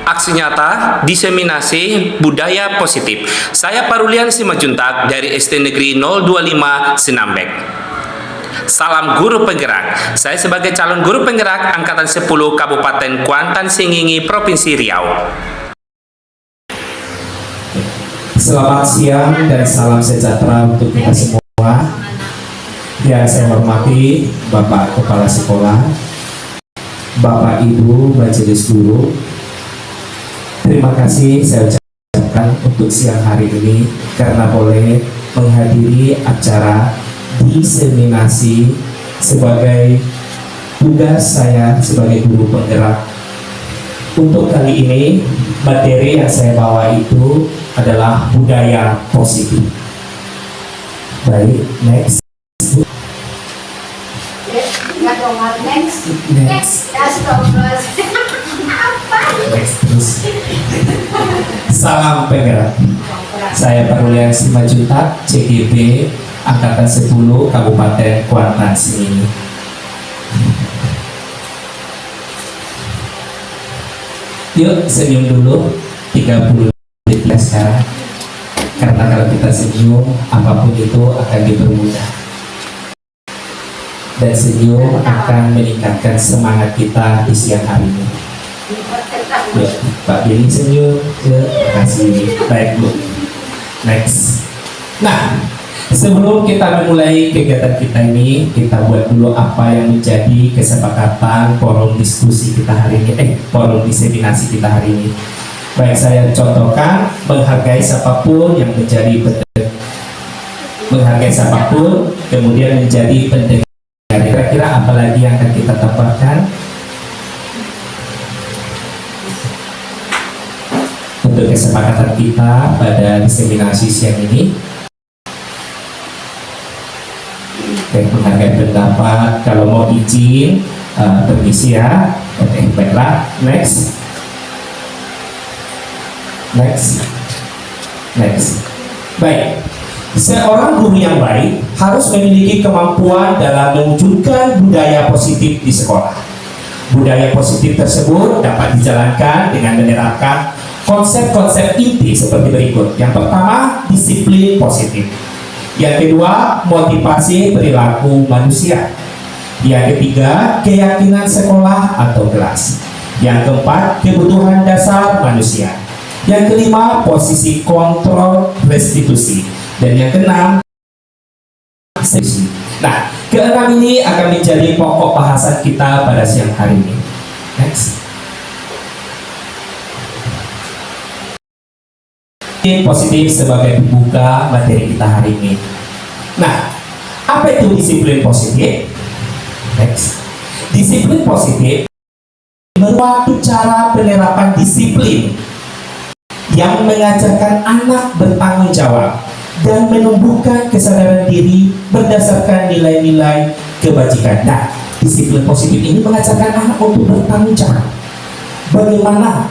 aksi nyata, diseminasi budaya positif. Saya Parulian Simajuntak dari SD Negeri 025 Sinambek. Salam guru penggerak. Saya sebagai calon guru penggerak Angkatan 10 Kabupaten Kuantan Sengingi, Provinsi Riau. Selamat siang dan salam sejahtera untuk kita semua. Yang saya hormati Bapak Kepala Sekolah, Bapak Ibu Majelis Guru, terima kasih saya ucapkan untuk siang hari ini karena boleh menghadiri acara diseminasi sebagai tugas saya sebagai guru penggerak. Untuk kali ini materi yang saya bawa itu adalah budaya positif. Baik, next. Next terus. Salam penggerak. Saya Parulian Simajuntak, CGP Angkatan 10 Kabupaten Kuantan Sengingi. Yuk senyum dulu 30 detik sekarang. Karena kalau kita senyum, apapun itu akan dipermudah. Dan senyum akan meningkatkan semangat kita di siang hari ini. Ya, Pak Billy senyum. Terima kasih. Baik Bu. Next. Nah, sebelum kita memulai kegiatan kita ini, kita buat dulu apa yang menjadi kesepakatan forum diskusi kita hari ini, forum diseminasi kita hari ini. Baik, saya contohkan menghargai siapapun yang menjadi pendengar, menghargai siapapun, kemudian menjadi pendengar. Kira-kira apa lagi yang akan kita tambahkan untuk kesepakatan kita pada diseminasi siang ini? Oke, menghargai pendapat. Kalau mau izin, permisi ya. Oke, baiklah. Next. Baik. Seorang guru yang baik harus memiliki kemampuan dalam mewujudkan budaya positif di sekolah. Budaya positif tersebut dapat dijalankan dengan menerapkan konsep-konsep inti seperti berikut. Yang pertama, disiplin positif. Yang kedua, motivasi perilaku manusia. Yang ketiga, keyakinan sekolah atau kelas. Yang keempat, kebutuhan dasar manusia. Yang kelima, posisi kontrol restitusi. Dan yang keenam, restitusi. Nah, keenam ini akan menjadi pokok bahasan kita pada siang hari ini. Next. Positif sebagai pembuka materi kita hari ini. Nah, apa itu disiplin positif? Next. Disiplin positif merupakan cara penerapan disiplin yang mengajarkan anak bertanggung jawab dan menumbuhkan kesadaran diri berdasarkan nilai-nilai kebajikan. Nah, disiplin positif ini mengajarkan anak untuk bertanggung jawab. Bagaimana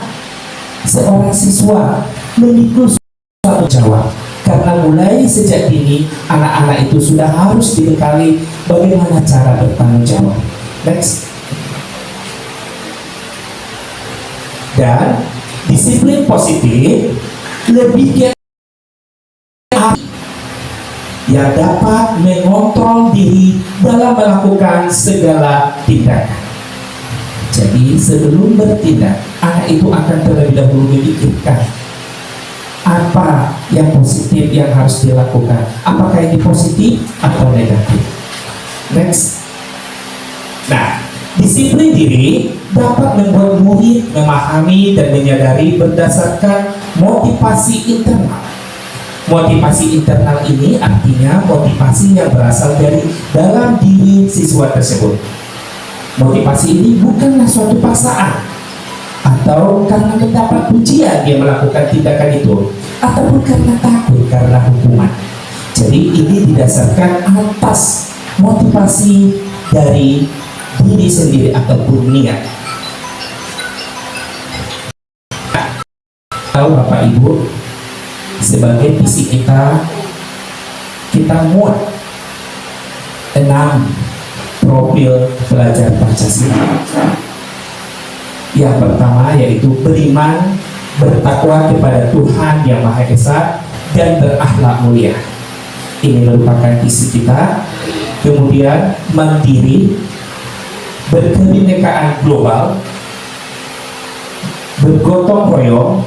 seorang siswa memikul tanggung jawab, karena mulai sejak dini anak-anak itu sudah harus dibekali bagaimana cara bertanggung jawab. Next. Dan disiplin positif lebih giat yang dapat mengontrol diri dalam melakukan segala tindakan. Jadi sebelum bertindak, anak itu akan terlebih dahulu memikirkan apa yang positif yang harus dilakukan, apakah ini positif atau negatif. Next. Nah, disiplin diri dapat membuat murid memahami dan menyadari berdasarkan motivasi internal. Motivasi internal ini artinya motivasi yang berasal dari dalam diri siswa tersebut. Motivasi ini bukanlah suatu paksaan atau karena mendapat pujian dia melakukan tindakan itu, ataupun karena takut karena hukuman. Jadi ini didasarkan atas motivasi dari diri sendiri ataupun niat. Tahu Bapak Ibu, sebagai visi kita muat 6 profil pelajar Pancasila. Yang pertama yaitu beriman, bertakwa kepada Tuhan Yang Maha Esa, dan berakhlak mulia. Ini merupakan isi kita. Kemudian mandiri, berkebinekaan global, bergotong royong,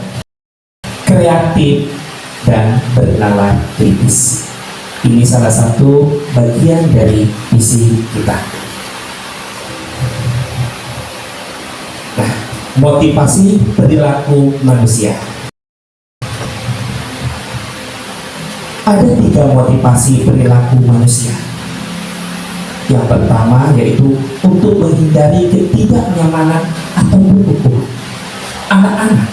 kreatif, dan bernalar kritis. Ini salah satu bagian dari misi kita. Nah, motivasi perilaku manusia. Ada 3 motivasi perilaku manusia. Yang pertama yaitu untuk menghindari ketidaknyamanan atau hukuman. Anak-anak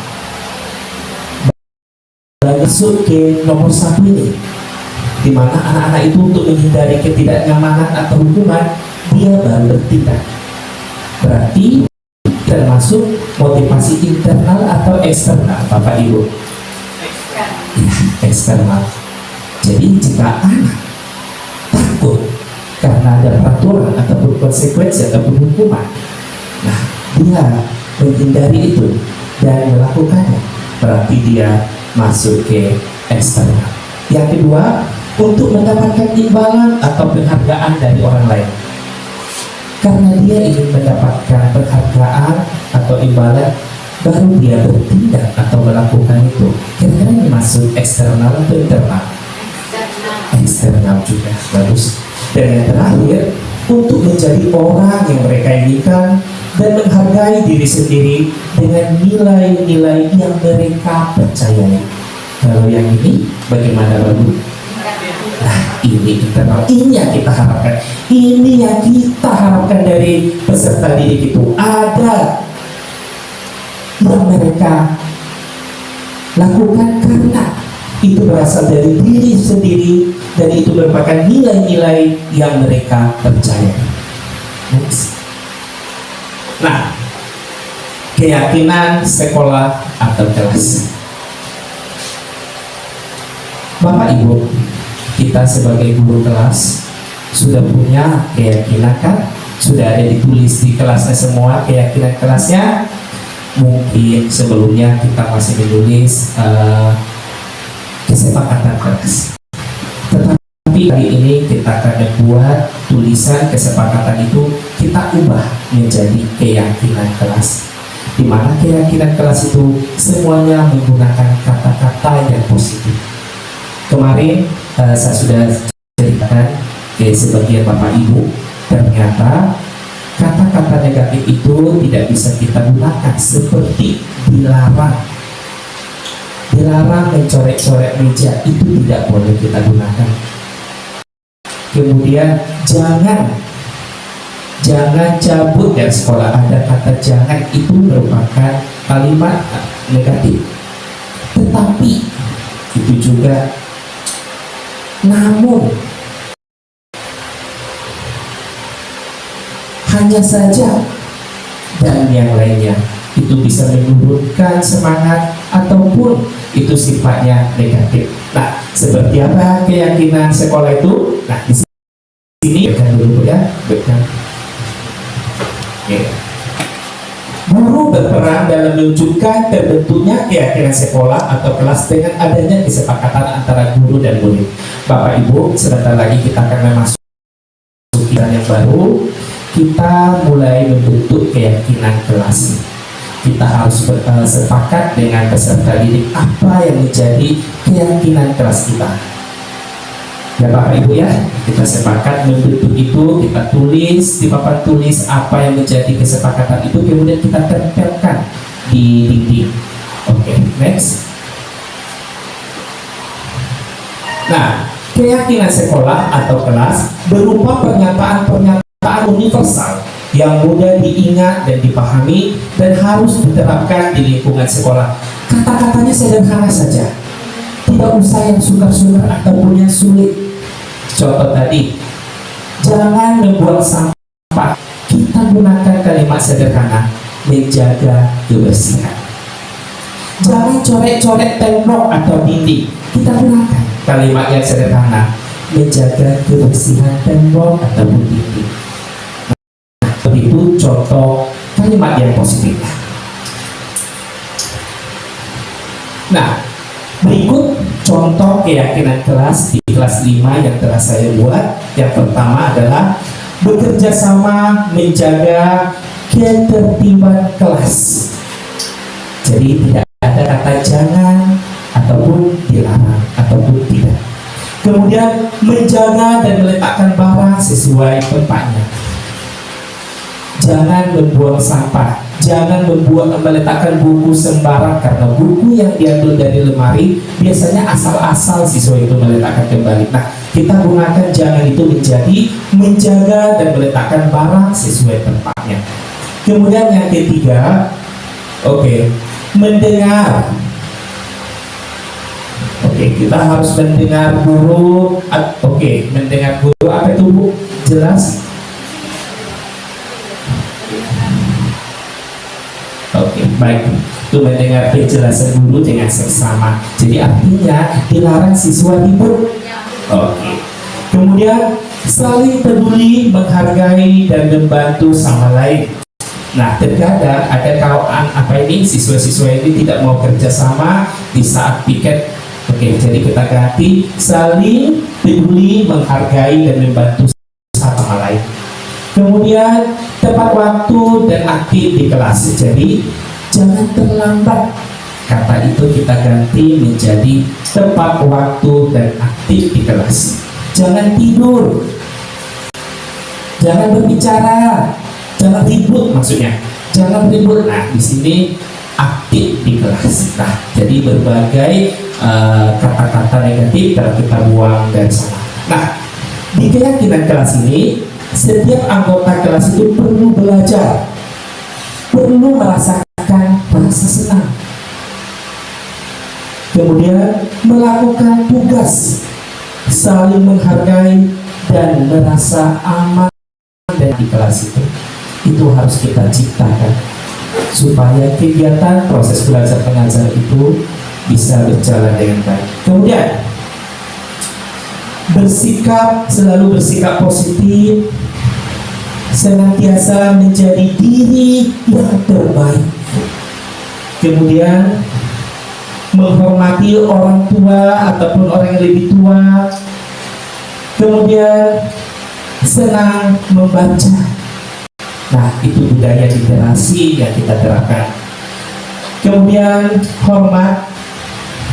masuk ke nomor 1 ini, di mana anak-anak itu untuk menghindari ketidaknyamanan atau hukuman, dia baru bertindak. Berarti termasuk motivasi internal atau eksternal, Bapak Ibu? Eksternal. Jadi jika anak takut karena ada peraturan ataupun konsekuensi ataupun hukuman, nah dia menghindari itu dan melakukannya, berarti dia masuk ke eksternal. Yang kedua, untuk mendapatkan imbalan atau penghargaan dari orang lain. Karena dia ingin mendapatkan penghargaan atau imbalan, baru dia bertindak atau melakukan itu. Kira-kira ini masuk eksternal atau internal? Eksternal juga, bagus. Dan yang terakhir, untuk menjadi orang yang mereka inginkan dan menghargai diri sendiri dengan nilai-nilai yang mereka percayai. Kalau yang ini, bagaimana Bapak? Nah, ini internal, ini yang kita harapkan. Ini yang kita harapkan dari peserta didik itu. Ada yang mereka lakukan karena itu berasal dari diri sendiri, dan itu merupakan nilai-nilai yang mereka percaya. Nah, keyakinan sekolah atau kelas. Bapak Ibu, kita sebagai guru kelas sudah punya keyakinan kan? Sudah ada ditulis di kelasnya semua keyakinan kelasnya. Mungkin sebelumnya kita masih menulis kesepakatan kelas. Tetapi hari ini kita akan buat tulisan kesepakatan itu, kita ubah menjadi keyakinan kelas. Di mana keyakinan kelas itu semuanya menggunakan kata-kata yang positif. Kemarin saya sudah ceritakan ke sebagian Bapak Ibu, ternyata kata-kata negatif itu tidak bisa kita gunakan, seperti dilarang. Dilarang mencoret-coret meja, itu tidak boleh kita gunakan. Kemudian jangan cabut dari sekolah, ada kata jangan, itu merupakan kalimat negatif. Tetapi itu juga namun, hanya saja, dan yang lainnya, itu bisa menurunkan semangat ataupun itu sifatnya negatif. Nah, seperti apa keyakinan sekolah itu? Nah, di sini bacakan dulu ya, bacakan. Guru berperan dalam menunjukkan terbentuknya keyakinan sekolah atau kelas dengan adanya kesepakatan antara guru dan murid. Bapak Ibu, sebentar lagi kita akan memasuki yang baru. Kita mulai membentuk keyakinan kelas. Kita harus sepakat dengan peserta didik apa yang menjadi keyakinan kelas kita. Ya Bapak Ibu ya, kita sepakat membentuk itu, kita tulis di papan tulis apa yang menjadi kesepakatan itu, kemudian kita tempelkan di dinding. Oke, next. Nah, keyakinan sekolah atau kelas berupa pernyataan-pernyataan universal yang mudah diingat dan dipahami dan harus diterapkan di lingkungan sekolah. Kata-katanya sederhana saja, tidak usah yang sukar-sukar ataupun yang sulit. Contoh tadi, jangan membuang sampah. Kita gunakan kalimat sederhana, menjaga kebersihan. Jangan coret-coret tembok atau dinding. Kita gunakan kalimat yang sederhana, menjaga kebersihan tembok ataupun dinding. Nah, itu contoh kalimat yang positif. Nah, berikut contoh keyakinan kelas di kelas 5 yang telah saya buat. Yang pertama adalah bekerja sama menjaga ketertiban kelas. Jadi tidak ada kata jangan ataupun dilarang ataupun tidak. Kemudian menjaga dan meletakkan barang sesuai tempatnya. Jangan membuang sampah, jangan meletakkan buku sembarang, karena buku yang diambil dari lemari biasanya asal-asal siswa itu meletakkan kembali. Nah, kita gunakan jangan itu menjadi menjaga dan meletakkan barang sesuai tempatnya. Kemudian yang ketiga, mendengar. Kita harus mendengar guru. Mendengar guru, apa itu Bu? Jelas? Baik, itu mendengar penjelasan guru dengan seksama. Jadi artinya dilarang siswa ribut. Kemudian saling peduli, menghargai dan membantu sama lain. Nah, terkadang ada kawan siswa-siswa ini tidak mau kerjasama di saat piket. Jadi kita ganti saling peduli, menghargai dan membantu sama lain. Kemudian tepat waktu dan aktif di kelas. Jadi jangan terlambat. Kata itu kita ganti menjadi tepat waktu dan aktif di kelas. Jangan tidur, jangan berbicara, jangan ribut, maksudnya jangan ribut. Nah, di sini aktif di kelas. Nah, jadi berbagai kata-kata negatif telah kita buang dari sana. Nah, di keyakinan kelas ini, setiap anggota kelas itu perlu belajar, perlu merasakan rasa senang, kemudian melakukan tugas, saling menghargai dan merasa aman di kelas itu harus kita ciptakan supaya kegiatan proses belajar mengajar itu bisa berjalan dengan baik. Kemudian selalu bersikap positif, senantiasa menjadi diri yang terbaik. Kemudian menghormati orang tua ataupun orang yang lebih tua. Kemudian senang membaca. Nah, itu budaya literasi yang kita terapkan. Kemudian hormat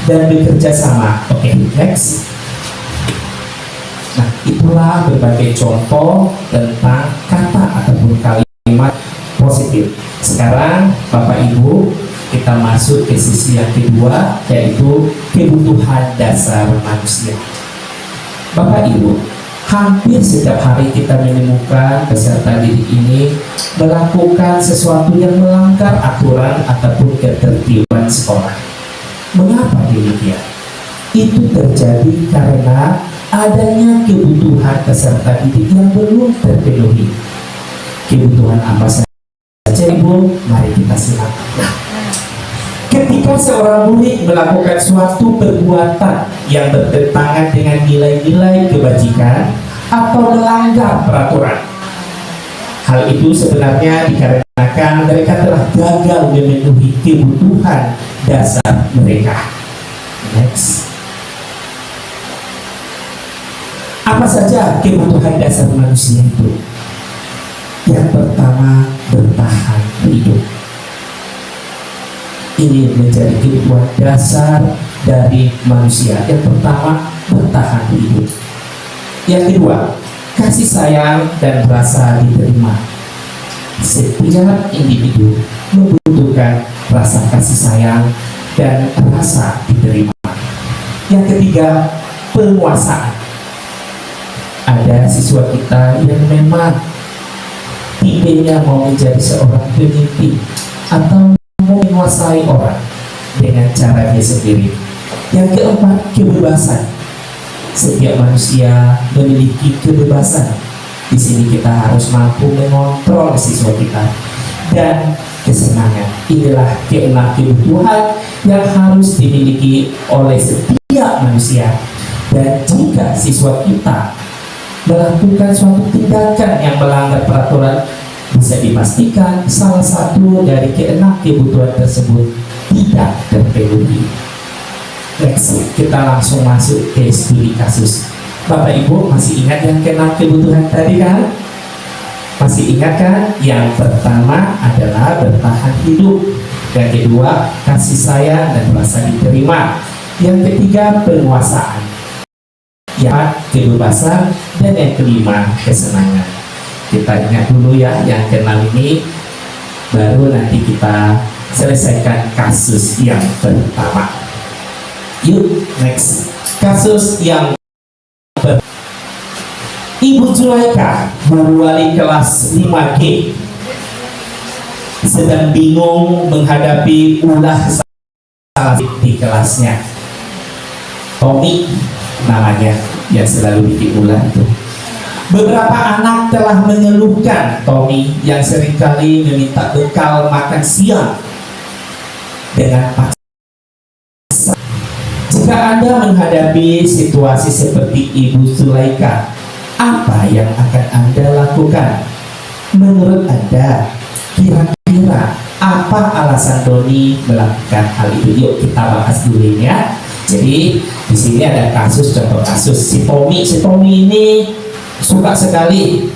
dan bekerja sama. Next. Nah, itulah berbagai contoh tentang kata ataupun kalimat positif. Sekarang Bapak Ibu, kita masuk ke sisi yang kedua, yaitu kebutuhan dasar manusia. Bapak Ibu, hampir setiap hari kita menemukan peserta didik ini melakukan sesuatu yang melanggar aturan ataupun ketertiban sekolah. Mengapa demikian? Itu terjadi karena adanya kebutuhan peserta didik yang belum terpenuhi. Kebutuhan apa saja, Ibu? Mari kita simak. Ketika seorang murid melakukan suatu perbuatan yang bertentangan dengan nilai-nilai kebajikan atau melanggar peraturan, hal itu sebenarnya dikarenakan mereka telah gagal memenuhi kebutuhan dasar mereka. Next. Apa saja kebutuhan dasar manusia itu? Yang pertama, bertahan hidup. Ini menjadi kebutuhan dasar dari manusia. Yang pertama, bertahan hidup. Yang kedua, kasih sayang dan rasa diterima. Setiap individu membutuhkan rasa kasih sayang dan rasa diterima. Yang ketiga, penguasaan. Ada siswa kita yang memang tipenya mau menjadi seorang pemimpin atau mau menguasai orang dengan caranya sendiri. Yang keempat, kebebasan. Setiap manusia memiliki kebebasan. Di sini kita harus mampu mengontrol siswa kita. Dan kesenangan. Inilah keenam kebutuhan yang harus dimiliki oleh setiap manusia. Dan jika siswa kita melakukan suatu tindakan yang melanggar peraturan, bisa dipastikan salah satu dari keenam kebutuhan tersebut tidak terpenuhi. Next, kita langsung masuk ke studi kasus. Bapak Ibu masih ingat yang ke-6 kebutuhan tadi kan? Masih ingat kan? Yang pertama adalah bertahan hidup. Yang kedua, kasih sayang dan merasa diterima. Yang ketiga, penguasaan. Yang kebebasan. Dan yang kelima, kesenangan. Kita ingat dulu ya, yang ke-6 ini. Baru nanti kita selesaikan kasus yang pertama. Yuk, next. Kasus yang Ibu Zulaika, baru wali kelas 5G, sedang bingung menghadapi ulah salah di kelasnya. Tommy namanya, yang selalu bikin ulah itu. Beberapa anak telah mengeluhkan Tommy yang seringkali meminta bekal makan siang dengan paksa. Jika Anda menghadapi situasi seperti Ibu Zulaika, apa yang akan Anda lakukan? Menurut Anda, kira-kira apa alasan Doni melakukan hal itu? Yuk kita bahas dulu ya. Jadi di sini ada kasus, contoh kasus si Tommy ini suka sekali,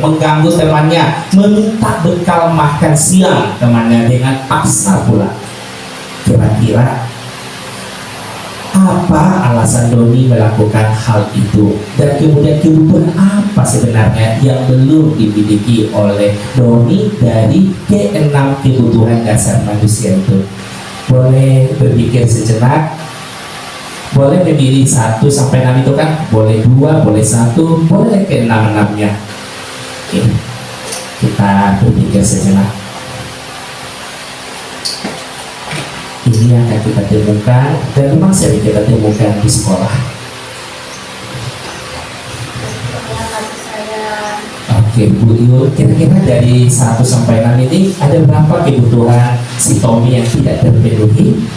mengganggu temannya, meminta bekal makan siang temannya dengan paksa pula. Kira-kira apa alasan Doni melakukan hal itu, dan kemudian kebutuhan apa sebenarnya yang belum dimiliki oleh Doni dari ke-6 kebutuhan dasar manusia itu? Boleh berpikir sejenak, boleh memilih 1 sampai 6 itu kan, boleh 2, boleh 1, boleh ke-6-6-nya. Oke, kita berpikir sejenak. Ini yang akan kita temukan, dan memang sering kita temukan di sekolah. Oke, Bu Yu, kira-kira dari 1 sampai 6 ini ada berapa kebutuhan si Tommy yang tidak terpenuhi?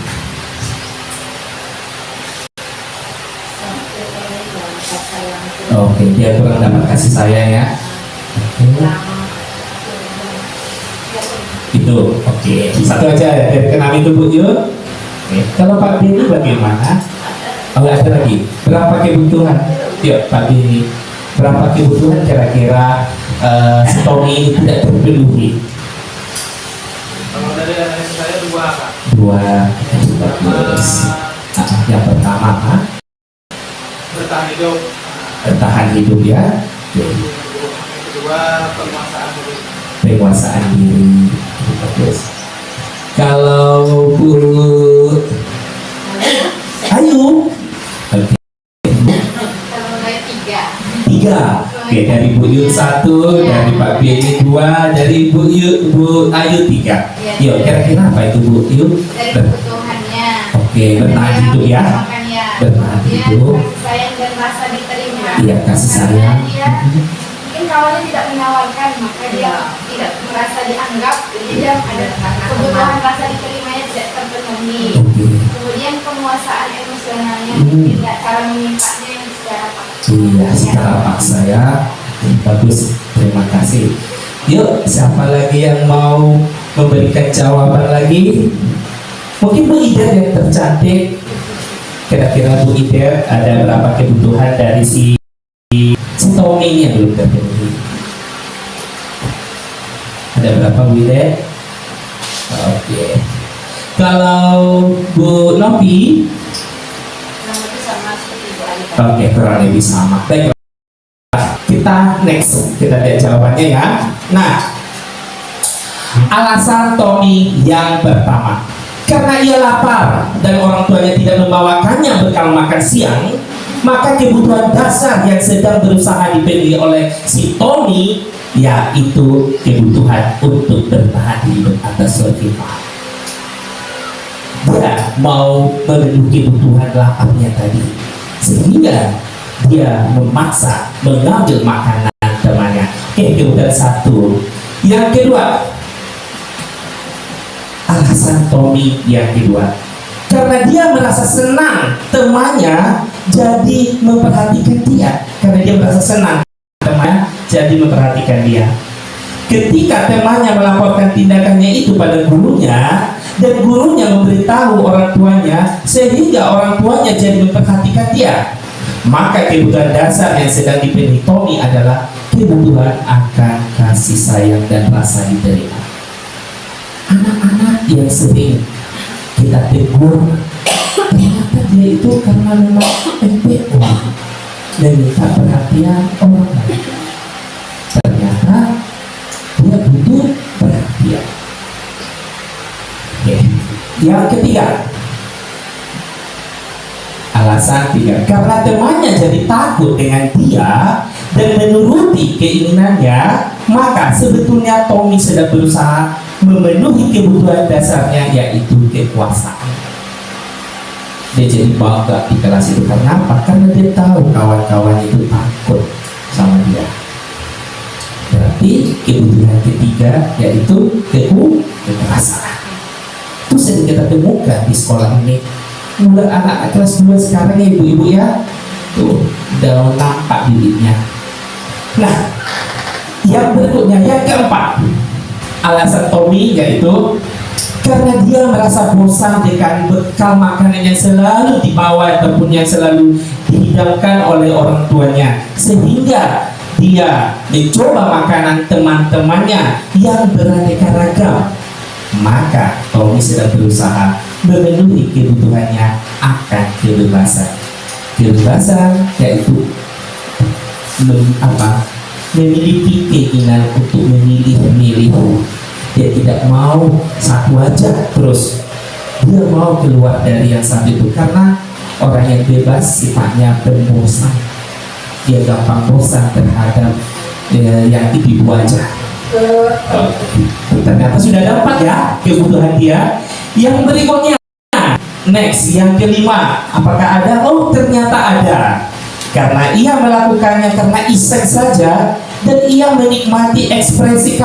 Oke, dia kurang dapat kasih sayang ya. Itu, oke. Satu aja ya, dari ke-6 itu Bu Yu. Kalau Pak Bini bagaimana? Oh, ada lagi. Berapa kebutuhan? Yuk Pak Bini, berapa kebutuhan kira-kira si Tommy ini tidak terpenuhi? Kalau dari analisa saya 2, Pak. 2. Bagus. Yang pertama, Bertahan hidup. bertahan hidup ya. Yang kedua, penguasaan hidup. Penguasaan diri. Bagus. Kalau Bu Ayu, oke. Kalau saya 3. 3. Oke, dari Bu Yu 1, dari Pak Bini 2, dari Bu Ayu 3. Yuk, kira-kira apa itu Bu Yu? Dari kebutuhannya. Oke, bertahan hidup ya. Makannya. Bertahan Kemudian hidup. kasih sayang dan rasa diterima. Iya, kasih sayang. Karena dia mungkin kawannya tidak menawarkan, maka dia tidak merasa dianggap, jadi dia ada kebutuhan rasa diterimanya tidak terpenuhi. Oke. Kemudian penguasaan emosionalnya, tidak cara memintanya yang secara paksa. Iya, secara paksa ya. Bagus, terima kasih. Yuk, siapa lagi yang mau memberikan jawaban lagi? Mungkin Bu Ida yang tercantik. Kira-kira Bu Ida ada berapa kebutuhan dari si Tommy ini yang belum terpenuhi? Ada berapa Bu Ida? Oke. Kalau Bu Novi, Kurang lebih sama seperti Bu Alita. oke, kurang lebih sama. Baik, kita next, kita lihat jawabannya ya. Nah, alasan Tommy yang pertama, karena ia lapar dan orang tuanya tidak membawakannya bekal makan siang, maka kebutuhan dasar yang sedang berusaha dipenuhi oleh si Tommy yaitu kebutuhan untuk bertahan hidup atau survival. Dia mau memenuhi kebutuhan laparnya tadi, sehingga dia memaksa mengambil makanan temannya. Oke, kebutuhan 1. Yang kedua, alasan Tommy yang kedua, karena dia merasa senang temannya jadi memperhatikan dia. Karena dia merasa senang temannya jadi memperhatikan dia. Ketika temannya melaporkan tindakannya itu pada gurunya, dan gurunya memberitahu orang tuanya sehingga orang tuanya jadi memperhatikan dia, maka kebutuhan dasar yang sedang dipenuhi Tommy adalah kebutuhan akan kasih sayang dan rasa diterima. Anak-anak yang sering kita tegur, ternyata dia itu karena memang MPO dan minta perhatian orang lain. Ternyata dia butuh perhatian. Oke. Yang ketiga, alasan tiga, karena temannya jadi takut dengan dia dan menuruti keinginannya, maka sebetulnya Tommy sedang berusaha memenuhi kebutuhan dasarnya, yaitu kekuasaan. Dia jadi bangga di kelas itu karena apa? Karena dia tahu kawan-kawan itu takut sama dia. Berarti kebutuhan ketiga yaitu kekuasaan. Itu sering kita temukan di sekolah ini. Mulai anak kelas 2 sekarang ya ibu-ibu ya, tuh udah nampak bibitnya. Nah, yang berikutnya, yang keempat, alasan Tommy yaitu karena dia merasa bosan dengan bekal makanan yang selalu dibawa ataupun yang selalu dihidangkan oleh orang tuanya, sehingga dia mencoba makanan teman-temannya yang beraneka ragam. Maka Tommy sedang berusaha memenuhi kebutuhannya akan kebebasan. Kebebasan yaitu memiliki keinginan untuk memilih-milih. Dia tidak mau satu aja terus, dia mau keluar dari yang satu itu, karena orang yang bebas sifatnya berbosan. Dia gampang bosan terhadap yang itu aja. Ternyata sudah dapat ya kebutuhan dia. Yang berikutnya, next, yang kelima, apakah ada? Oh, ternyata ada. Karena ia melakukannya karena iseng saja, dan ia menikmati ekspresi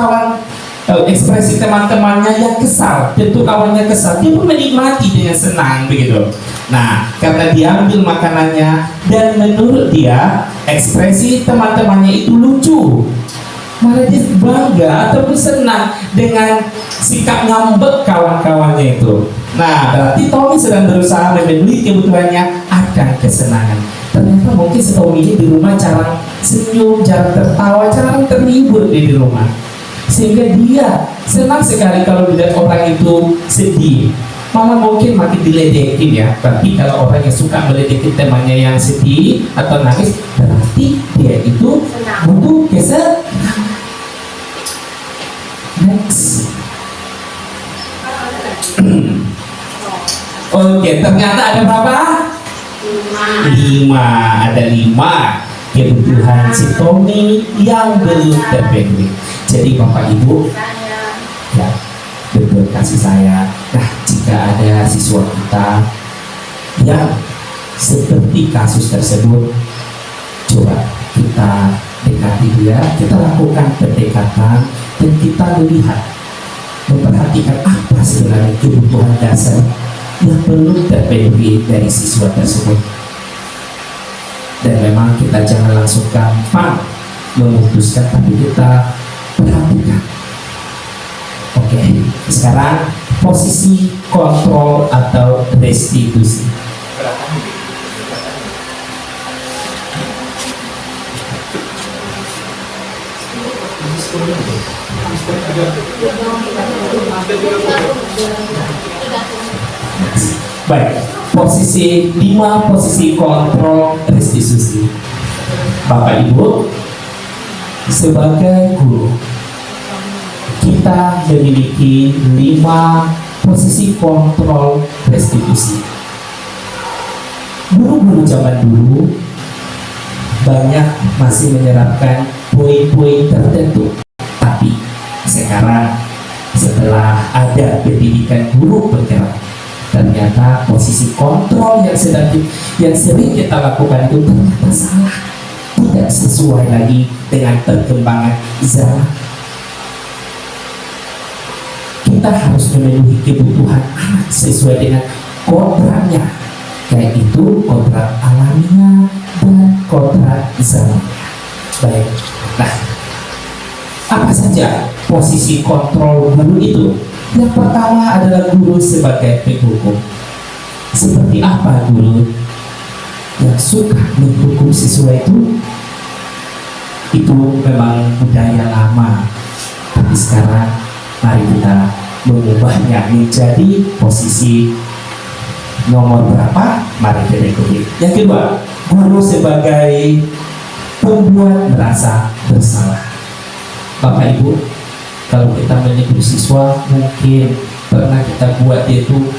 teman-temannya yang kesal. Tentu kawannya kesal, dia pun menikmati dengan senang begitu. Nah, karena dia ambil makanannya dan menurut dia ekspresi teman-temannya itu lucu, malah dia bangga ataupun senang dengan sikap ngambek kawan-kawannya itu. Nah, berarti Tommy sedang berusaha memenuhi kebutuhannya akan kesenangan. Ternyata mungkin si Tommy ini di rumah jarang senyum, jarang tertawa, jarang terhibur di rumah, sehingga dia senang sekali kalau melihat orang itu sedih. Malah mungkin makin diledekin ya. Tapi kalau orang yang suka meledekin temannya yang sedih atau nangis, berarti dia itu butuh kesenangan. Next. Oke, ternyata ada berapa? 5. Ada 5 kebutuhan si Tommy yang belum terpenuhi. Jadi Bapak Ibu, ya, betul kasih saya. Nah, jika ada siswa kita yang seperti kasus tersebut, coba kita dekati dia, kita lakukan pendekatan, dan kita melihat, memperhatikan apa sebenarnya kebutuhan dasar yang belum terpenuhi dari siswa tersebut. Dan memang kita jangan langsung gampang memutuskan, tapi kita perhatikan. Oke, sekarang posisi kontrol atau restitusi. Baik, posisi 5, posisi kontrol restitusi. Bapak Ibu, sebagai guru, kita memiliki 5 posisi kontrol restitusi. Guru-guru zaman dulu banyak masih menerapkan poin-poin tertentu, tapi sekarang setelah ada pendidikan guru bergerak, ternyata posisi kontrol yang sering kita lakukan itu ternyata salah, tidak sesuai lagi dengan perkembangan zaman. Kita harus memenuhi kebutuhan anak sesuai dengan kodratnya, yaitu kodrat alaminya dan kodrat zamannya. Baik, nah, apa saja posisi kontrol guru itu? Yang pertama adalah guru sebagai penghukum. Seperti apa guru yang suka menghukum siswa itu? Itu memang budaya lama, tapi sekarang mari kita mengubahnya menjadi posisi nomor berapa? Mari kita ikuti. Yang kedua, guru sebagai pembuat merasa bersalah. Bapak Ibu, kalau kita menegur siswa, mungkin pernah kita buat dia itu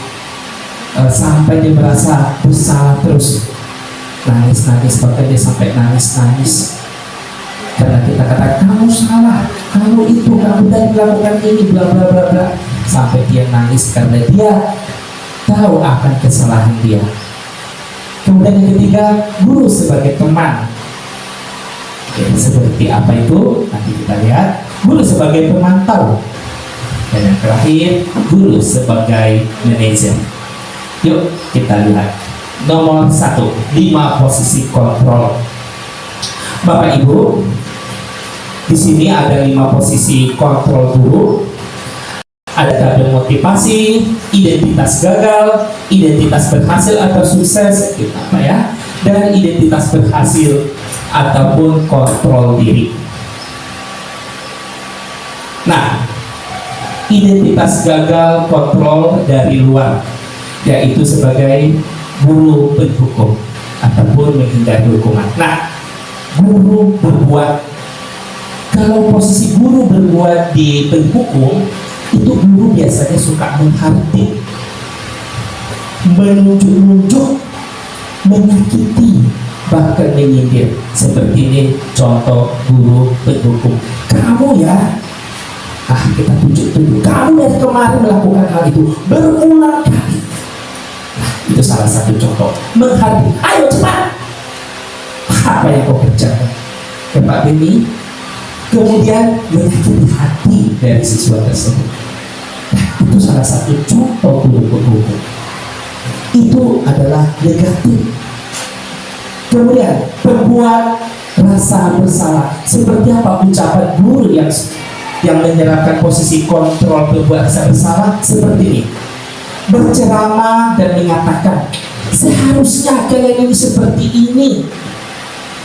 sampai dia merasa bersalah terus, nangis-nangis, bahkan dia sampai nangis-nangis karena kita kata kamu salah, kamu itu, kamu tadi melakukan ini, bla bla bla bla, sampai dia nangis karena dia tahu akan kesalahan dia. Kemudian yang ketiga, guru sebagai teman. Oke, seperti apa itu? Nanti kita lihat. Guru sebagai pemantau. Dan yang terakhir, guru sebagai manajer. Yuk kita lihat. Nomor 1, 5 posisi kontrol. Bapak Ibu, di sini ada 5 posisi kontrol guru. Ada tabel motivasi, identitas gagal, identitas berhasil atau sukses, apa ya, dan identitas berhasil ataupun kontrol diri. Nah, identitas gagal kontrol dari luar, yaitu sebagai guru penghukum ataupun menghindari hukuman. Nah, guru berbuat, kalau posisi guru berbuat di penghukum, itu guru biasanya suka menghardik, menunjuk-nunjuk, menyakiti, bahkan menyindir. Seperti ini contoh guru penghukum. Kamu ya, kita tunjuk-tunjuk, kamu dari kemarin melakukan hal itu berulang kali. Nah, itu salah satu contoh menghardik. Ayo cepat, apa yang kau kerjakan? Tempat ini kemudian menyakiti hati dari siswa tersebut. Nah, itu salah satu contoh guru penghukum. Itu adalah negatif. Kemudian membuat rasa bersalah. Seperti apa ucapan guru yang menyerapkan posisi kontrol membuat rasa bersalah? Seperti ini, berceramah dan mengatakan seharusnya kalian ini seperti ini,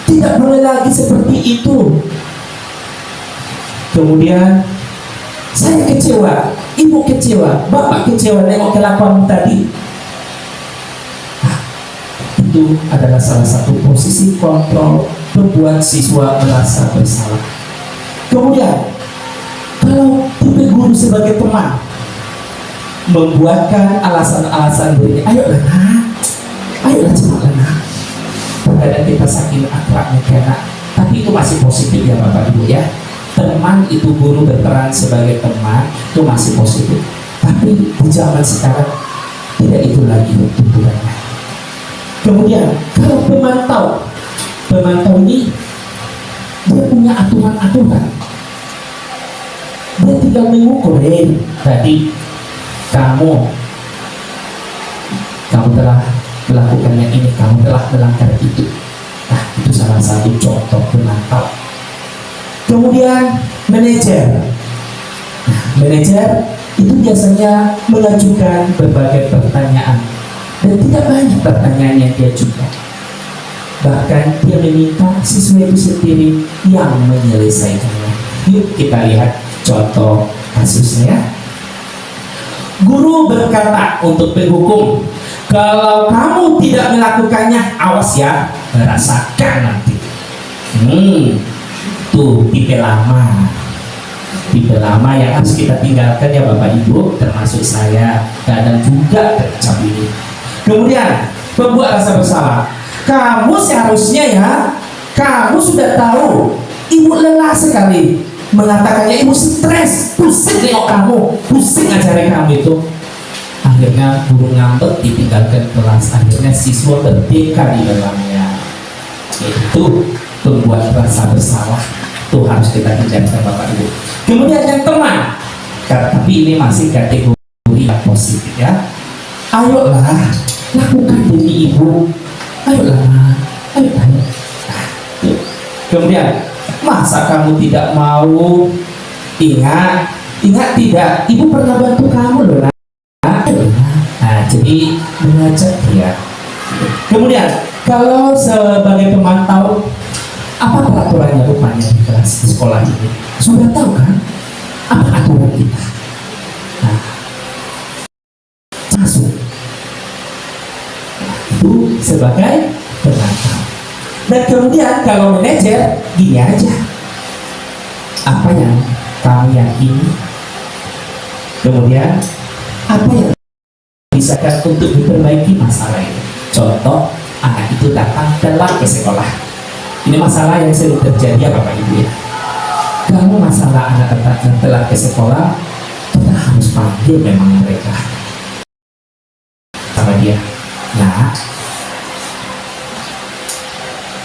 tidak boleh lagi seperti itu. Kemudian saya kecewa, ibu kecewa, bapak kecewa nengok kelakuan tadi. Nah, itu adalah salah satu posisi kontrol membuat siswa merasa bersalah. Kemudian kalau tipe guru sebagai teman, membuatkan alasan-alasan dirinya, ayolah nak, ayolah cepatlah nak. Terkadang kita saking akrabnya kena, tapi itu masih positif ya Bapak Ibu ya. Teman itu, guru berperan sebagai teman itu masih positif. Tapi di zaman sekarang tidak itu lagi tuntutannya. Kemudian kalau pemantau ini dia punya aturan-aturan. Dia tinggal mengukur, tadi kamu telah melakukannya ini, kamu telah melanggar itu. Nah, itu salah satu contoh pemantau. Kemudian manajer. Nah, manajer itu biasanya mengajukan berbagai pertanyaan dan tidak banyak pertanyaan yang dia ajukan. Bahkan dia meminta siswa itu sendiri yang menyelesaikannya. Yuk kita lihat contoh kasusnya. Guru berkata untuk penghukum, kalau kamu tidak melakukannya, awas ya, rasakan nanti. Tuh tipe lama yang harus kita tinggalkan ya Bapak Ibu, termasuk saya kadang juga tercap ini. Kemudian membuat rasa bersalah. Kamu seharusnya ya, kamu sudah tahu ibu lelah sekali mengatakannya, ibu stres, pusing nengok kamu, pusing ngajarin kamu itu. Akhirnya guru ngambek, ditinggalkan kelas. Akhirnya siswa berdeka di dalamnya. Itu membuat rasa bersalah. Itu harus kita hindarkan Bapak Ibu. Kemudian yang teman, tapi ini masih kategori yang positif ya. Ayolah, lakukan demi ibu. Ayolah, ayo. Kemudian, masa kamu tidak mau? Ingat, Ingat tidak, ibu pernah bantu kamu loh nak. Nah, jadi mengajak dia. Kemudian kalau sebagai pemantau, apa peraturannya rupanya di kelas di sekolah ini? Sudah tahu kan? Apa aturan kita? Nah, masuk. Nah, itu sebagai pemantau. Dan kemudian kalau manajer, gini aja. Apa yang kamu yakini? Kemudian apa yang bisa untuk diperbaiki masalah ini? Contoh, anak itu datang telat ke sekolah. Ini masalah yang sering terjadi ya Bapak Ibu ya. Kalau masalah anak datang telat ke sekolah, kita harus panggil memang mereka sama dia. Nah,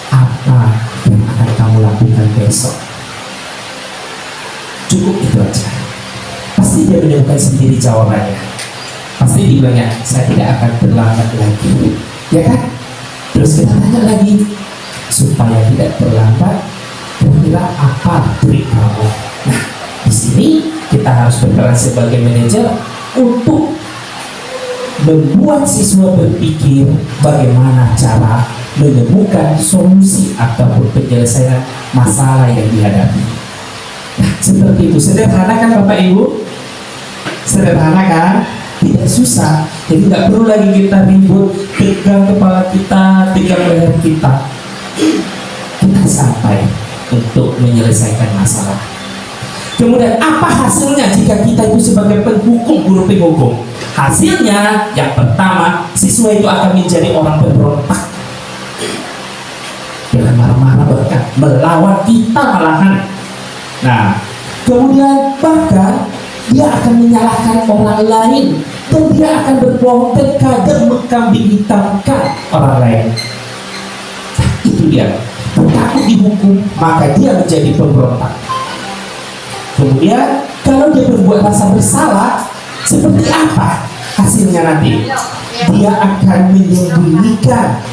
apa yang akan kamu lakukan besok? Cukup itu aja. Pasti dia menemukan sendiri jawabannya. Pasti dia bilangnya, saya tidak akan terlambat lagi, ya kan? Terus kita tanya lagi, supaya tidak terlambat, kira-kira apa trik kamu? Nah, di sini kita harus berperan sebagai manajer untuk membuat siswa berpikir bagaimana cara menemukan solusi ataupun penyelesaian masalah yang dihadapi. Nah, seperti itu. Sederhana kan Bapak Ibu? Sederhana kan? Tidak susah. Jadi nggak perlu lagi kita ribut, tegang kepala kita, tegang leher kita. Kita sampai untuk menyelesaikan masalah. Kemudian apa hasilnya jika kita itu sebagai penghukum, guru penghukum? Hasilnya yang pertama, siswa itu akan menjadi orang pemberontak. Dengan marah-marah bahkan melawan kita malahan. Nah, kemudian bahkan dia akan menyalahkan orang lain dan dia akan berbohong, terkadang mengkambing hitamkan orang lain. Nah, itu dia. Takut dihukum, maka dia menjadi pemberontak. Kemudian kalau dia berbuat rasa bersalah, seperti apa hasilnya nanti? Dia akan menyembunyikan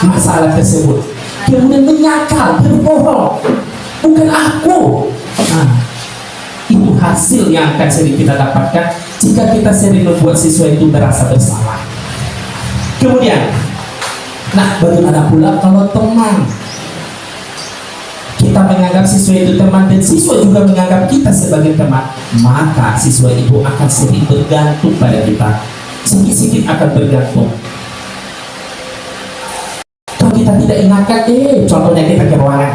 masalah tersebut, kemudian menyangkal, berbohong, bukan aku. Nah, itu hasil yang akan sering kita dapatkan jika kita sering membuat siswa itu merasa bersalah. Kemudian, nah bagaimana pula kalau teman? Kita menganggap siswa itu teman dan siswa juga menganggap kita sebagai teman, maka siswa itu akan sering bergantung pada kita, sedikit-sedikit akan bergantung. Kalau kita tidak ingatkan, contohnya kita ke ruangan,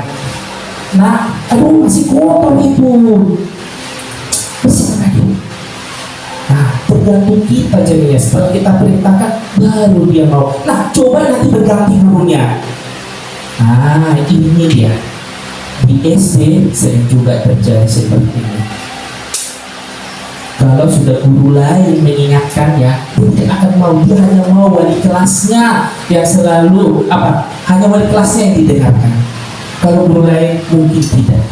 nah, aduh masih kotor itu, bersihkan lagi. Nah, tergantung kita jadinya. Setelah kita perintahkan, baru dia mau. Nah, coba nanti berganti gurunya. Nah, ini dia. Di SD sering juga terjadi seperti ini. Kalau sudah guru lain mengingatkannya, dia tidak akan mau. Dia hanya mau wali kelasnya yang selalu hanya wali kelasnya yang didengarkan. Kalau guru lain mungkin tidak.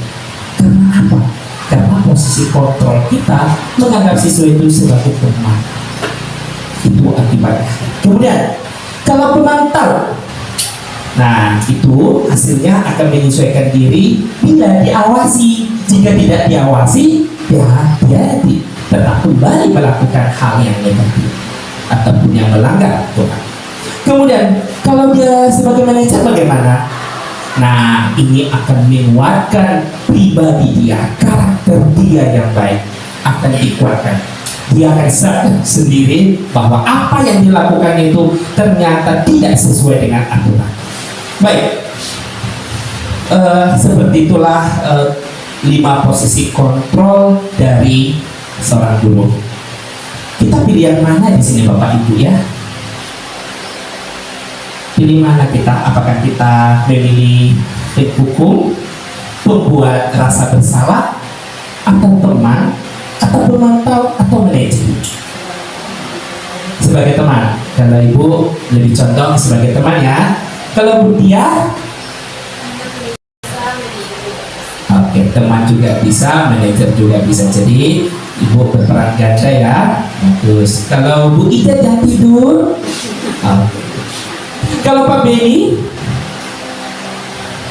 Karena apa? Karena posisi kontrol kita menganggap siswa itu sebagai teman. Itu akibatnya. Kemudian kalau pemantau, nah itu hasilnya akan menyesuaikan diri bila diawasi. Jika tidak diawasi, ya hati-hati, tetap kembali melakukan hal yang negatif ataupun yang melanggar aturan. Kemudian kalau dia sebagai manajer bagaimana? Nah, ini akan menguatkan pribadi dia, karakter dia yang baik akan dikuatkan. Dia akan sadar sendiri bahwa apa yang dilakukan itu ternyata tidak sesuai dengan aturan. Baik, seperti itulah 5 posisi kontrol dari seorang guru. Kita pilih yang mana di sini Bapak Ibu ya? Pilih mana kita? Apakah kita memilih penghukum, pembuat rasa bersalah, atau teman, atau pemantau, atau manajer? Sebagai teman, kalau Ibu lebih condong sebagai teman ya. Kalau dia, oke, teman juga bisa, manajer juga bisa. Jadi Ibu berperan ganda ya. Bagus. Kalau Bu Ida jangan tidur. Oke. Kalau Pak Beni,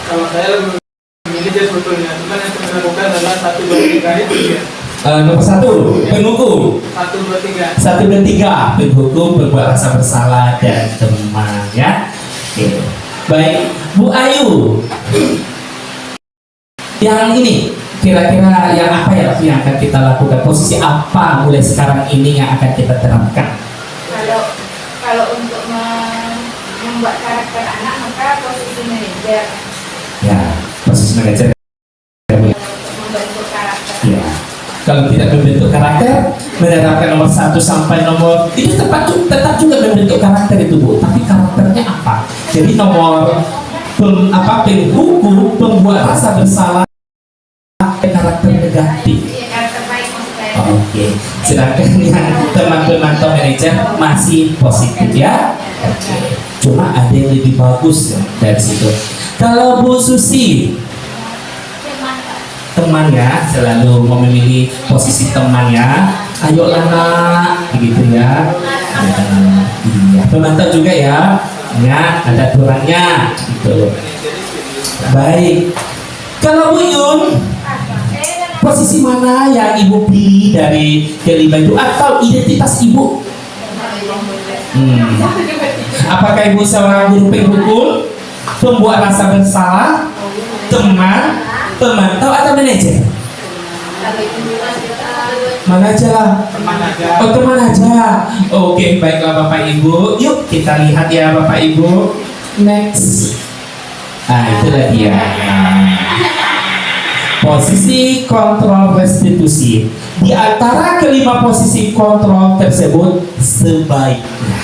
Kalau saya lebih memilih dia sebetulnya, cuman yang saya lakukan adalah 1, 2, 3 itu ya. Nomor 1, penghukum. 1, 2, 3. 1 dan 3, penghukum, berbuat rasa bersalah, dan teman, ya. Oke. Baik, Bu Ayu. Yang ini, kira-kira yang apa ya yang akan kita lakukan? Posisi apa mulai sekarang ini yang akan kita terapkan? Kalau untuk membuat karakter anak, maka posisi manajer Ya, posisi manajer. untuk membentuk karakter. Ya. Kalau tidak membentuk karakter, menerapkan nomor 1 sampai nomor itu tetap juga membentuk karakter itu, Bu. Tapi karakternya apa? Jadi nomor penghukum, pembuat rasa bersalah, karakter negatif. Iya, karakter baik maksud saya. Oke. Sedangkan yang teman-teman top manager masih positif, ya. Oke. Cuma ada yang lebih bagus ya, dari situ. Kalau Bu Susi, temannya selalu memilih posisi temannya, ayolah nak, begitu ya. Iya, pemantau juga ya, ada aturannya, gitu. Baik. Kalau Bu Yun, posisi mana yang Ibu pilih dari kelima itu atau identitas Ibu? Apakah Ibu seorang guru penghukum, pembuat rasa bersalah, teman, pemantau, atau manajer? Mana aja lah. Oh, teman aja. Oke, baiklah Bapak Ibu. Yuk kita lihat ya Bapak Ibu. Next. Itulah dia. Posisi kontrol restitusi. Di antara kelima posisi kontrol tersebut sebaiknya.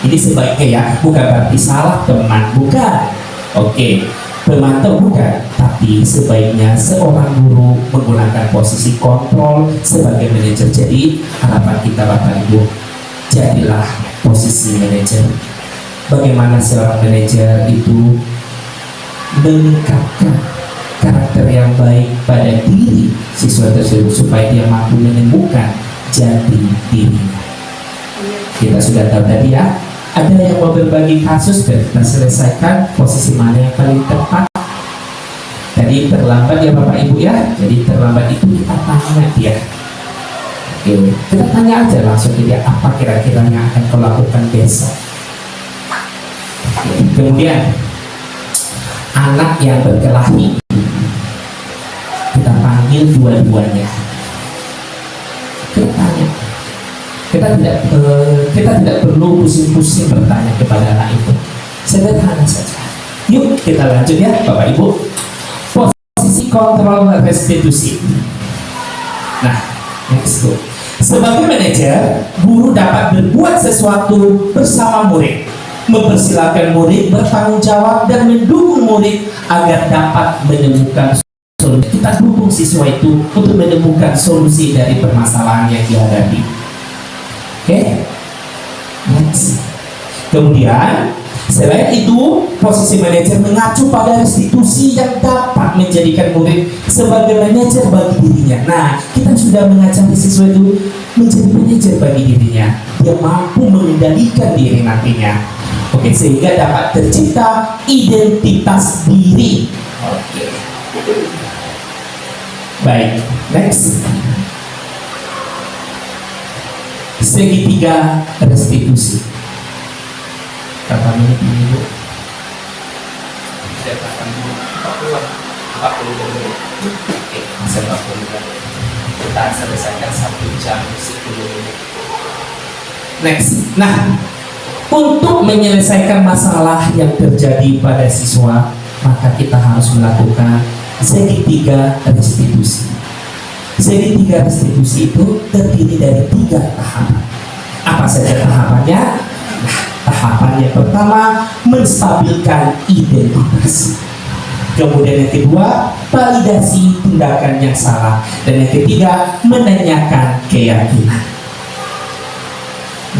Ini sebaiknya ya, bukan berarti salah teman, bukan. Oke. Pemantau bukan, tapi sebaiknya seorang guru menggunakan posisi kontrol sebagai manajer. Jadi harapan kita Bapak Ibu, jadilah posisi manajer. Bagaimana seorang manajer itu meningkatkan karakter yang baik pada diri siswa tersebut supaya dia mampu menemukan jati dirinya. Kita sudah tahu tadi ya. Ada yang mau berbagi kasus dan kita selesaikan posisi mana yang paling tepat. Jadi terlambat ya Bapak Ibu ya. Jadi terlambat itu kita tanya dia. Oke, kita tanya aja langsung ke dia apa kira-kira yang akan kau lakukan besok. Oke, kemudian anak yang berkelahi kita panggil dua-duanya. Kita tanya. Kita tidak perlu pusing-pusing bertanya kepada anak itu. Sederhana saja. Yuk kita lanjut ya Bapak Ibu. Posisi kontrol restitusi. Nah, next. Sebagai manajer, guru dapat berbuat sesuatu bersama murid, mempersilahkan murid bertanggung jawab dan mendukung murid agar dapat menemukan solusi. Kita dukung siswa itu untuk menemukan solusi dari permasalahan yang dihadapi. Oke, next. Kemudian selain itu, posisi manajer mengacu pada restitusi yang dapat menjadikan murid sebagai manajer bagi dirinya. Nah, kita sudah mengajari siswa itu menjadi manajer bagi dirinya. Dia mampu mengendalikan diri nantinya. Oke, sehingga dapat tercipta identitas diri. Oke. Baik, next. Segitiga restitusi. Berapa menit ini Bu? Saya akan 40 menit. Oke, masih 40 menit. Kita selesaikan 1 jam 10 menit. Next. Nah, untuk menyelesaikan masalah yang terjadi pada siswa, maka kita harus melakukan segitiga restitusi. Segitiga restitusi itu terdiri dari 3 tahapan. Apa saja tahapannya? Nah, tahapan yang pertama menstabilkan identitas. Kemudian yang kedua, validasi tindakan yang salah. Dan yang ketiga, menanyakan keyakinan.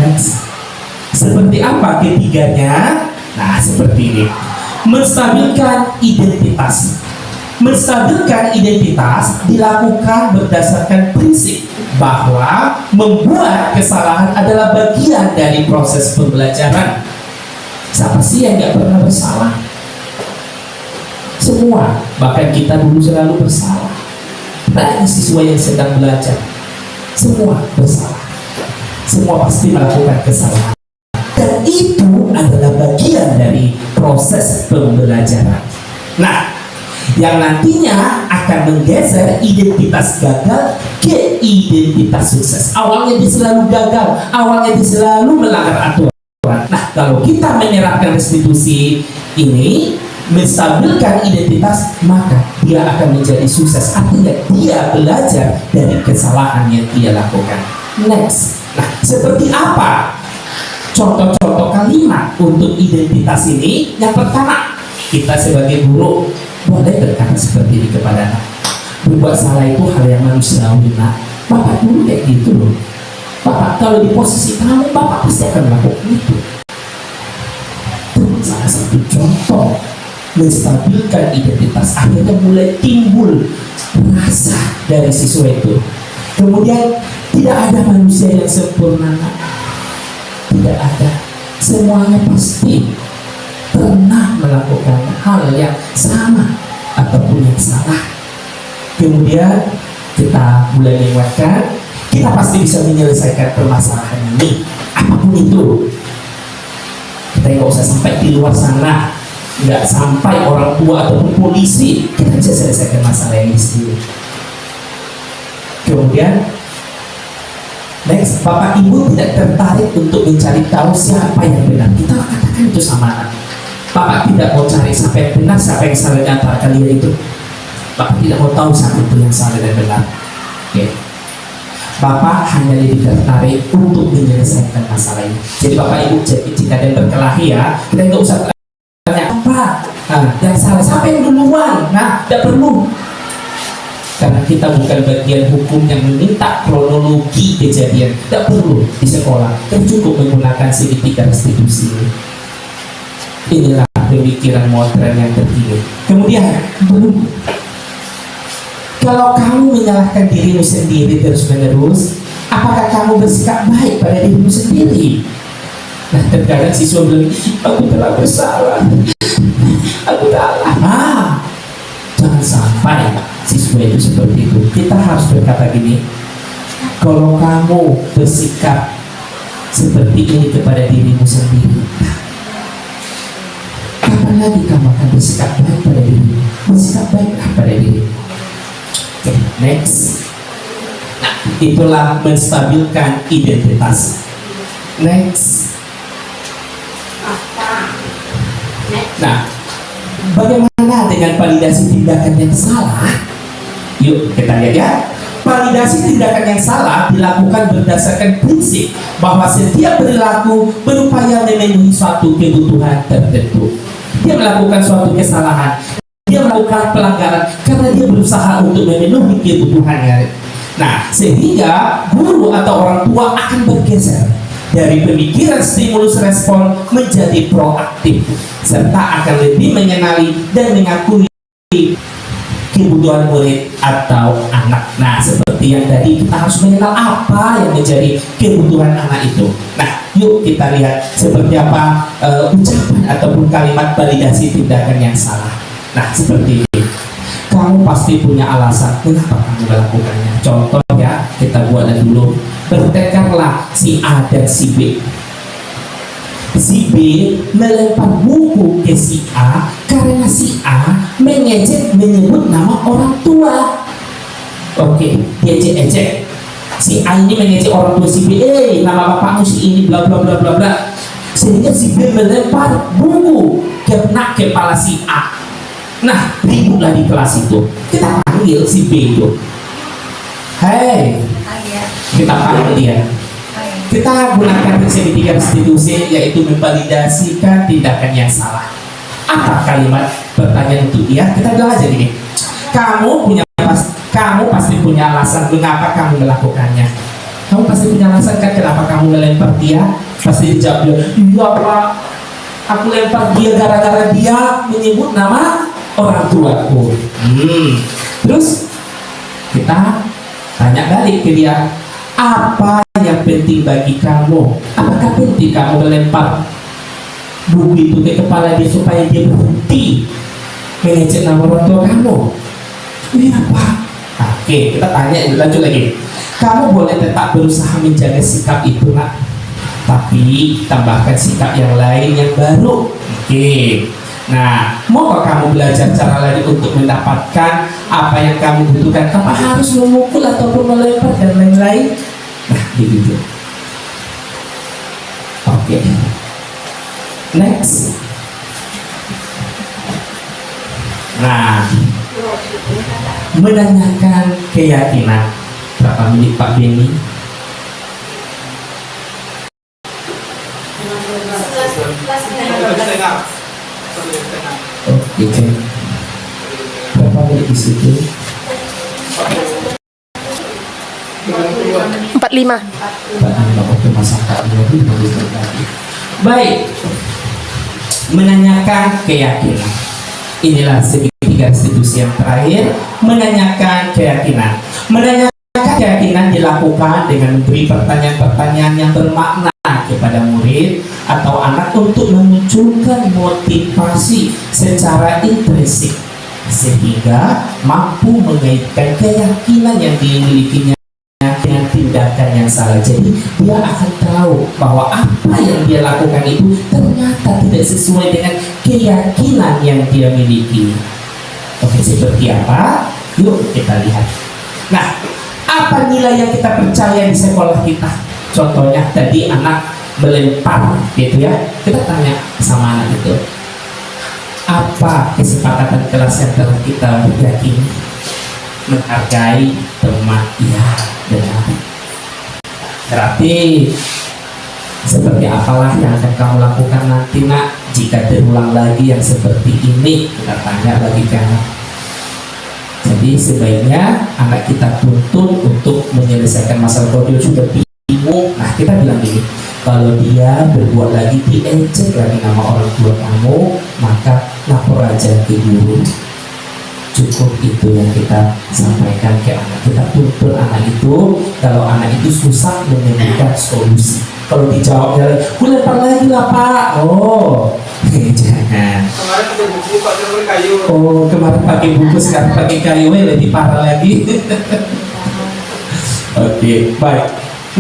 Next. Seperti apa ketiganya? Nah, seperti ini. Menstabilkan identitas. Menstabilkan identitas dilakukan berdasarkan prinsip bahwa membuat kesalahan adalah bagian dari proses pembelajaran. Siapa sih yang nggak pernah bersalah? Semua, bahkan kita dulu selalu bersalah. Banyak siswa yang sedang belajar, Semua bersalah. Semua pasti melakukan kesalahan. Dan itu adalah bagian dari proses pembelajaran. Nah, yang nantinya akan menggeser identitas gagal ke identitas sukses. Awalnya dia selalu gagal, awalnya dia selalu melanggar aturan. Nah, kalau kita menerapkan restitusi ini, menstabilkan identitas, maka dia akan menjadi sukses. Artinya dia belajar dari kesalahan yang dia lakukan. Next, nah seperti apa contoh-contoh kalimat untuk identitas ini? Yang pertama, kita sebagai guru boleh berkata seperti ini kepada anak, berbuat salah itu hal yang manusiawi, nak. Bapak dulu kayak gitu loh. Bapak kalau di posisi kamu, bapak pasti akan melakukan itu. Itu salah satu contoh menstabilkan identitas. Akhirnya mulai timbul rasa dari siswa itu. Kemudian tidak ada manusia yang sempurna, tidak ada. Semuanya pasti pernah melakukan hal yang sama ataupun yang salah. Kemudian kita mulai menguatkan, kita pasti bisa menyelesaikan permasalahan ini, apapun itu. Kita nggak usah sampai di luar sana, nggak sampai orang tua ataupun polisi, kita bisa selesaikan masalah ini sendiri. Kemudian next, bapak ibu tidak tertarik untuk mencari tahu siapa yang benar. Kita katakan itu sama anak. Bapak tidak mau cari siapa yang benar, siapa yang salah di antara kalian itu. Bapak tidak mau tahu siapa itu yang salah dan benar. Oke. Bapak hanya lebih tertarik untuk menyelesaikan masalah ini. Jadi bapak ibu, jika ada yang berkelahi ya, kita nggak usah tanya apa yang salah, siapa yang duluan. Nah, tidak perlu. Karena kita bukan bagian hukum yang meminta kronologi kejadian. Tidak perlu di sekolah. Kita cukup menggunakan segitiga restitusi. Inilah pemikiran modern yang terkini. Kemudian, kalau kamu menyalahkan dirimu sendiri terus-menerus, apakah kamu bersikap baik pada dirimu sendiri? Nah, terkadang siswa bilang, aku telah bersalah, aku telah. Jangan sampai siswa itu seperti itu. Kita harus berkata gini, kalau kamu bersikap seperti ini kepada dirimu sendiri, kapan lagi kamu akan bersikap baik pada dirimu? Bersikap baiklah pada dirimu. Okay, next. Nah, itulah menstabilkan identitas. Next. Nah, bagaimana dengan validasi tindakan yang salah? Yuk kita lihat ya. Validasi tindakan yang salah dilakukan berdasarkan prinsip bahwa setiap perilaku berupaya memenuhi suatu kebutuhan tertentu. Dia melakukan suatu kesalahan, dia melakukan pelanggaran karena dia berusaha untuk memenuhi kebutuhannya. Nah, sehingga guru atau orang tua akan bergeser dari pemikiran stimulus respon menjadi proaktif, serta akan lebih mengenali dan mengakui kebutuhan murid atau anak. Nah, seperti yang tadi, kita harus mengenal apa yang menjadi kebutuhan anak itu. Nah, yuk kita lihat seperti apa ucapan ataupun kalimat validasi tindakan yang salah. Nah, seperti ini. Kamu pasti punya alasan kenapa kamu melakukannya. Contoh ya, kita buatlah dulu. Bertekarlah si A dan si B. Si B melempar buku ke si A karena si A mengejek menyebut nama orang tua. Oke, dia ejek. Si A ini mengejek orang tua si B, nama bapakmu si ini bla bla bla bla bla. Sehingga si B melempar buku kena kepala si A. Nah, ributlah di kelas itu. Kita panggil si B itu. Hei, kita panggil dia. Kita gunakan segitiga restitusi, yaitu memvalidasikan tindakan yang salah. Apa kalimat pertanyaan untuk dia? Kita bilang aja gini, kamu pasti punya alasan mengapa kamu melakukannya. Kamu pasti punya alasan kan kenapa kamu melempar dia? Pasti dijawab, iya Pak, aku lempar dia gara-gara dia menyebut nama orang tuaku. Terus kita tanya balik ke dia, apa yang penting bagi kamu? Apakah penting kamu melempar buku itu ke kepala dia supaya dia berhenti mengejek nama orang tua kamu? Iya Pak, Oke, kita tanya lanjut lagi. Kamu boleh tetap berusaha menjaga sikap itu nak, tapi tambahkan sikap yang lain yang baru. Oke. Nah, mau kamu belajar cara lain untuk mendapatkan apa yang kamu butuhkan? Kamu harus memukul ataupun melempar dan lain-lain. Nah, gitu. Oke. Next. Nah, menanyakan keyakinan. Berapa menit Pak Beni? 11 setengah. Oke. Berapa menit di situ? 45. Pak Anda waktu masa baik. Menanyakan keyakinan. Inilah segitiga institusi yang terakhir. Menanyakan keyakinan. Menanyakan keyakinan dilakukan dengan memberi pertanyaan-pertanyaan yang bermakna kepada murid atau anak untuk memunculkan motivasi secara intrinsik sehingga mampu mengaitkan keyakinan yang dimilikinya dengan tindakan yang salah. Jadi dia akan tahu bahwa apa yang dia lakukan itu ternyata tidak sesuai dengan keyakinan yang dia miliki. Oke, seperti apa? Yuk kita lihat. Nah, apa nilai yang kita percaya di sekolah kita? Contohnya tadi anak melempar gitu ya, kita tanya sama anak itu, apa kesepakatan kelas yang telah kita yakini? Menghargai teman, ya benar. Berarti seperti apalah yang akan kamu lakukan nanti nak jika terulang lagi yang seperti ini? Kita tanya lagi ke anak. Jadi sebaiknya anak kita tuntun untuk menyelesaikan masalah. Kalau dia sudah bingung, nah kita bilang gini, kalau dia berbuat lagi, diejek lagi nama orang tua kamu, maka lapor aja ke guru. Cukup itu yang kita sampaikan ke anak. Kita tuntun anak itu. Kalau anak itu susah menemukan solusi, kalau dijawabnya, aku lempar lagi lah Pak. Oh, jangan. Kemarin pakai buku, Pak, pakai kayu. Oh, kemarin pakai buku, sekarang pakai kayu, lebih parah lagi. Oke, baik.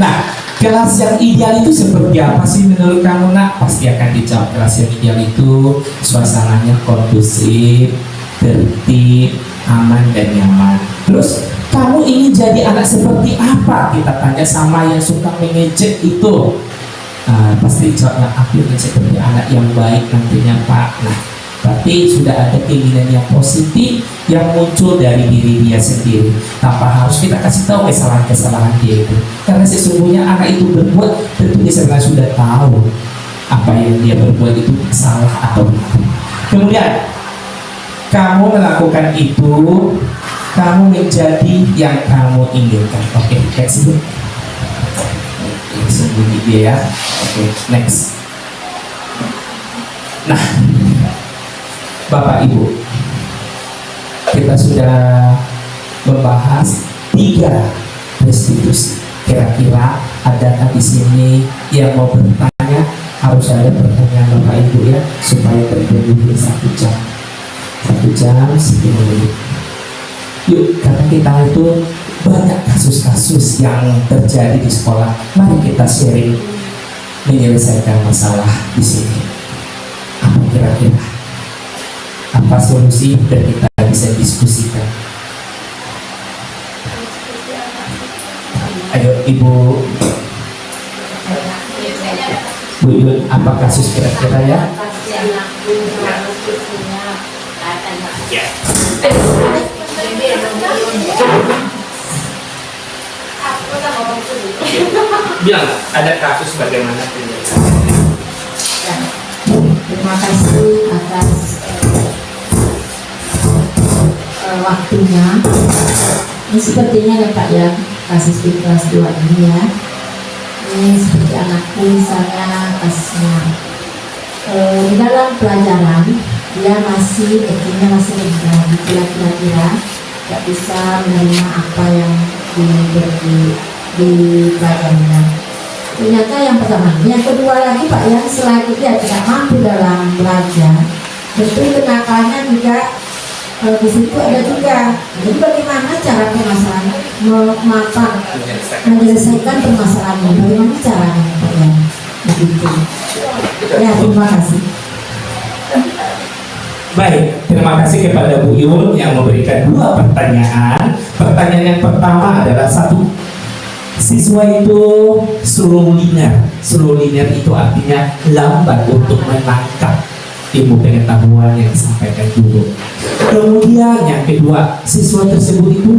Nah, kelas yang ideal itu seperti apa sih menurut kamu nak? Pasti akan dijawab. Kelas yang ideal itu suasananya kondusif, tertib, aman dan nyaman. Terus kamu ingin jadi anak seperti apa? Kita tanya sama yang suka mengejek itu. Pasti jawabnya, aku ingin seperti anak yang baik nantinya Pak. Nah, berarti sudah ada keinginan yang positif yang muncul dari diri dia sendiri tanpa harus kita kasih tahu kesalahan-kesalahan dia itu. Karena sesungguhnya anak itu berbuat, tentu dia sebenarnya sudah tahu apa yang dia berbuat itu salah atau benar. Kemudian kamu melakukan itu, kamu menjadi yang kamu inginkan. Oke, next dulu. Sembunyi dia ya. Oke, next. Nah, Bapak Ibu, kita sudah membahas 3 restitusi. Kira-kira adakah di sini yang mau bertanya? Harus ada pertanyaan Bapak Ibu ya, supaya terpenuhi 1 jam. 1 jam 10 menit. Yuk, karena kita itu banyak kasus-kasus yang terjadi di sekolah. Mari kita sharing menyelesaikan masalah di sini. Apa kira-kira? Apa solusi dan kita bisa diskusikan? Ayo Ibu Bu Yun, apa kasus kira-kira ya? Ya. Bilang ada kasus bagaimana? Terima kasih atas waktunya. Ini sepertinya ya Pak ya, kasus di kelas 2 ini ya. Ini seperti anakku misalnya kasusnya di dalam pelajaran dia masih IQ-nya masih rendah, kira-kira tidak bisa menerima apa yang dipelajarinya. Ternyata yang pertama, yang kedua lagi Pak ya, selain itu dia tidak mampu dalam belajar, tentu kenakalannya juga Kalau di situ ada juga. Jadi bagaimana cara permasalahan menyelesaikan permasalahan ini? Bagaimana caranya Pak Yan? Begitu. Ya, terima kasih. Baik, terima kasih kepada Bu Yun yang memberikan 2 pertanyaan. Pertanyaan yang pertama adalah satu, siswa itu slow learner. Slow learner itu artinya lambat untuk menangkap ilmu pengetahuan yang disampaikan guru. Kemudian yang kedua, siswa tersebut itu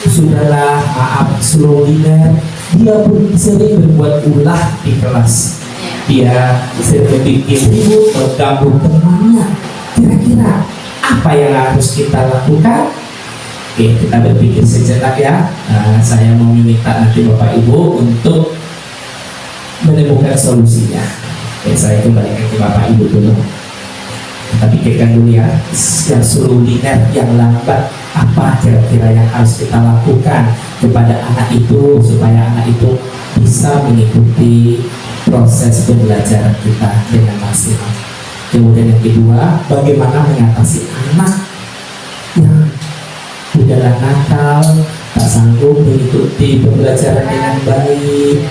sudahlah maaf slow learner, dia pun sering berbuat ulah di kelas. Dia sering bikin ribut, mengganggu temannya. Kira-kira apa yang harus kita lakukan? Oke, kita berpikir sejenak ya. Saya mau meminta nanti Bapak Ibu untuk menemukan solusinya. Oke, saya kembalikan ke Bapak Ibu dulu. Kita pikirkan dulu ya, yang slow learner, yang lambat, apa kira-kira yang harus kita lakukan kepada anak itu supaya anak itu bisa mengikuti proses pembelajaran kita dengan maksimal. Kemudian yang kedua, bagaimana mengatasi anak yang udahlah nakal, tak sanggup mengikuti pembelajaran dengan baik.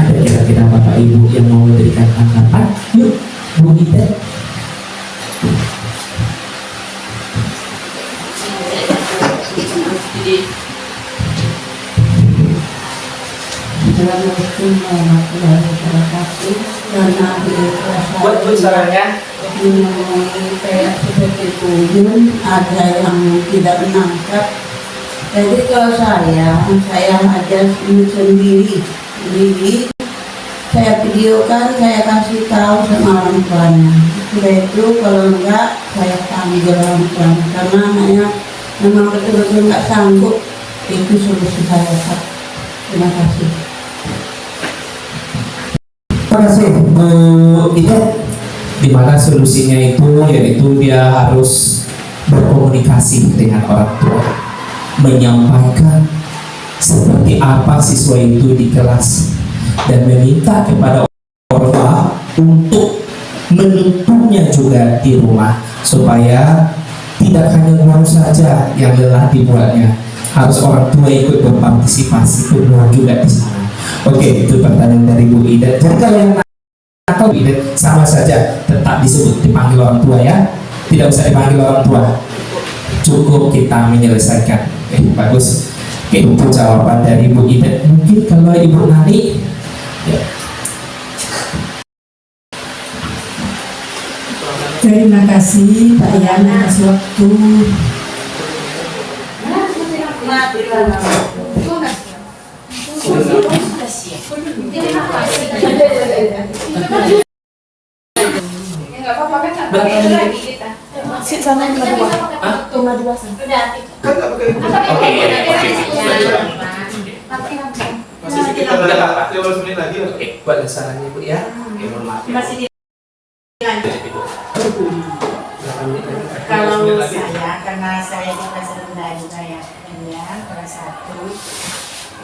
Ada kira-kira Bapak Ibu yang mau memberikan tanggapan? Yuk, Bu Ida. Assalamualaikum warahmatullahi wabarakatuh. Karena Buat suaranya. kayak seperti Buyun ada yang tidak menangkap. Jadi kalau saya ajar sendiri, saya videokan, saya kasih tahu sama orang tuanya. Sudah itu kalau enggak saya panggil orang tuanya karena anaknya memang betul-betul nggak sanggup. Itu solusi saya, Pak. Terima kasih. Terima kasih Bu Ida. Di mana solusinya itu yaitu dia harus berkomunikasi dengan orang tua, menyampaikan seperti apa siswa itu di kelas dan meminta kepada orang tua untuk menuntutnya juga di rumah supaya tidak hanya guru saja yang lelah dibuatnya, harus orang tua ikut berpartisipasi penuh juga di sana. Oke, itu pertanyaan dari Bu Ida. Jadi kalau yang nakal Bu Ida sama saja tetap disebut dipanggil orang tua ya, tidak usah dipanggil orang tua, cukup kita menyelesaikan. Bagus. Oke, itu jawaban dari Bu Ida. Mungkin kalau Ibu Nani ya. Terima kasih Pak Yan atas waktu. Enggak apa-apa kan, sampai itu lagi kita. Sit sana cuma 2. Hah? Cuma 2 sana. Udah. Kan enggak pakai. Oke. Masih sekitar 15 menit lagi. Oke, buat sarannya Bu ya. Oke, mohon maaf. Ya. Masih dilanjut. Ibu. Kalau saya, karena saya di kelas rendah juga ya, kelas 1.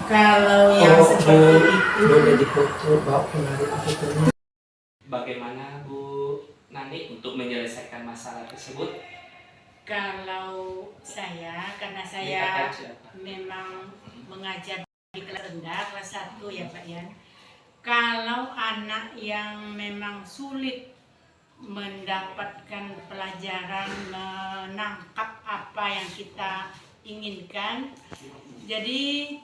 Kalau yang seperti itu, boleh dipoto bawa kemari fotonya. Bagaimana Bu Nani untuk menyelesaikan masalah tersebut? kalau saya, karena saya Dikatakan siapa? memang mengajar di kelas rendah, kelas 1 ya Pak Yan. Kalau anak yang memang sulit mendapatkan pelajaran, menangkap apa yang kita inginkan, jadi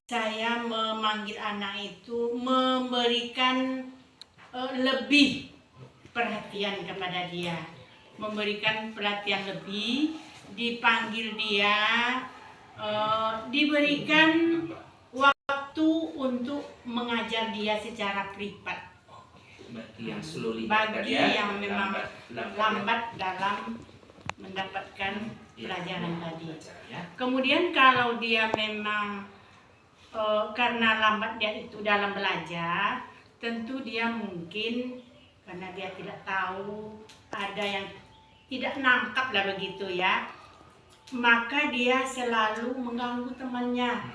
saya memanggil anak itu memberikan lebih perhatian kepada dia, memberikan perhatian lebih, dipanggil dia, diberikan waktu untuk mengajar dia secara privat. Bagi yang slowly Bagi yang memang lambat dalam mendapatkan pelajaran tadi. ya. Kemudian kalau dia memang karena lambat dia itu dalam belajar, tentu dia mungkin karena dia tidak tahu, ada yang tidak nangkap lah begitu ya, maka dia selalu mengganggu temannya.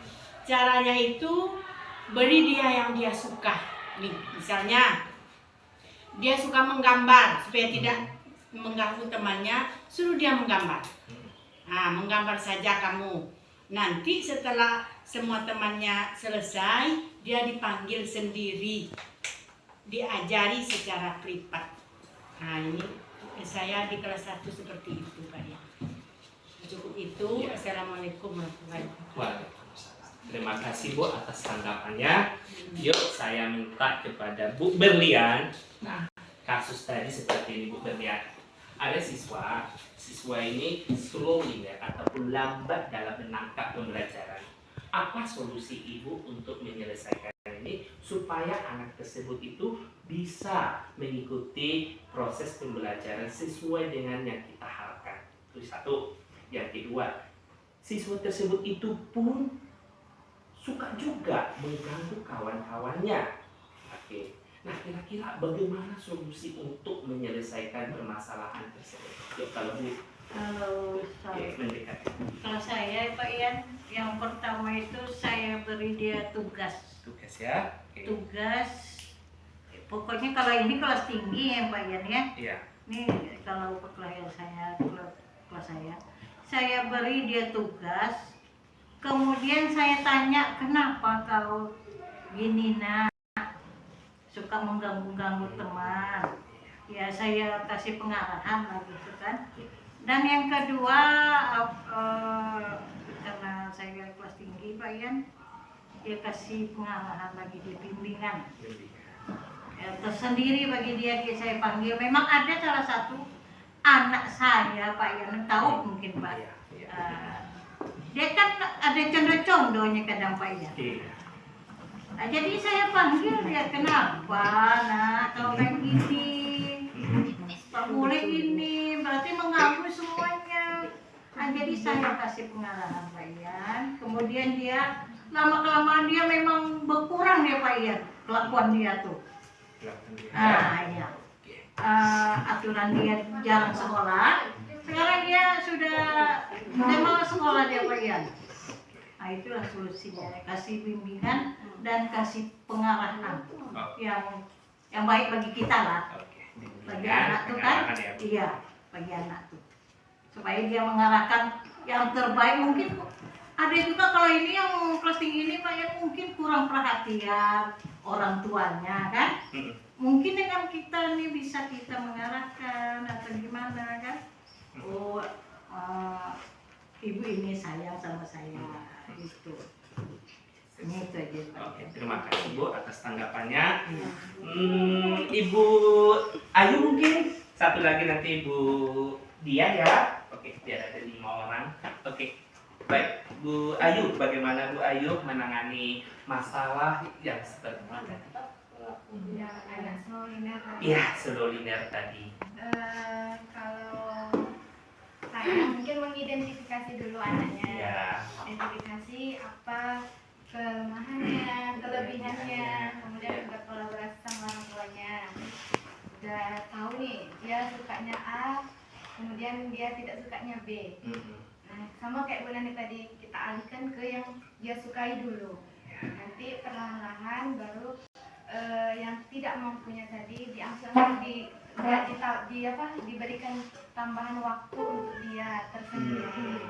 Caranya itu beri dia yang dia suka. Nih, misalnya dia suka menggambar supaya tidak mengganggu temannya, suruh dia menggambar. Nah, menggambar saja kamu. Nanti setelah semua temannya selesai, dia dipanggil sendiri, diajari secara privat. Nah, ini saya di kelas 1 seperti itu, Pak ya. Cukup itu. Ya. Assalamualaikum warahmatullahi wabarakatuh. Waalaikumsalam. Terima kasih Bu atas tanggapannya. Yuk saya minta kepada Bu Berlian. Nah, kasus tadi seperti ini Bu Berlian. Ada siswa ini slow learner ataupun lambat dalam menangkap pembelajaran. Apa solusi Ibu untuk menyelesaikan ini supaya anak tersebut itu bisa mengikuti proses pembelajaran sesuai dengan yang kita harapkan? Itu satu. Yang kedua, siswa tersebut itu pun suka juga mengganggu kawan-kawannya. Oke. Nah, kira-kira bagaimana solusi untuk menyelesaikan permasalahan tersebut? Yuk, kalau Bu mendekat. Kalau saya Pak Ian, yang pertama itu saya beri dia tugas. Tugas ya. Oke. Tugas, pokoknya kalau ini kelas tinggi ya Pak Ian ya. Iya. Ini kalau kelas saya beri dia tugas. Kemudian saya tanya, kenapa kau gini nak? Suka mengganggu-ganggu teman. Ya saya kasih pengarahan lah gitu kan. Dan yang kedua, karena saya kelas tinggi Pak Ian, dia kasih pengarahan lagi di bimbingan. Ya, tersendiri bagi dia saya panggil. Memang ada salah satu anak saya Pak Ian, tahu mungkin Pak. Dia kan ada condo-condonya kadang Pak Ian. Nah, jadi saya panggil dia, kenapa nah kalau kayak begini tak boleh ini, berarti mengganggu semuanya. Nah, jadi saya kasih pengarahan Pak Ian. Kemudian dia lama-kelamaan dia memang berkurang ya Pak Ian, kelakuan dia tuh. Ya. Aturan dia jarang sekolah. Sekarang dia sudah mau sekolah dia Pak Ian. Nah, itulah solusinya, kasih bimbingan dan kasih pengarahan yang baik bagi kita lah. Bagi anak tuh kan, iya, bagi anak tuh. Supaya dia mengarahkan yang terbaik. Mungkin ada juga kalau ini yang kelas tinggi ini Pak, yang mungkin kurang perhatian orang tuanya kan. Mungkin dengan kita nih bisa kita mengarahkan atau gimana kan. Oh, ibu ini sayang sama saya gitu. Ini itu aja Pak. Oke, terima kasih Bu atas tanggapannya. Ibu Ayu mungkin satu lagi, nanti Ibu Dia ya. Oke, biar ada 5 orang. Oke, baik Bu Ayu, bagaimana Bu Ayu menangani masalah yang seperti ini? Ya, anak slow learner tadi. Iya, slow learner tadi. Kalau saya mungkin mengidentifikasi dulu anaknya. Iya. Identifikasi apa kelemahannya, kelebihannya, kemudian juga kolaborasi sama orang tuanya. Udah tahu nih dia sukanya A, kemudian dia tidak sukanya B. Nah, sama kayak bulan tadi, kita alihkan ke yang dia sukai dulu. Nanti perlahan-lahan baru yang tidak mampunya tadi diberikan tambahan waktu untuk dia tersendiri.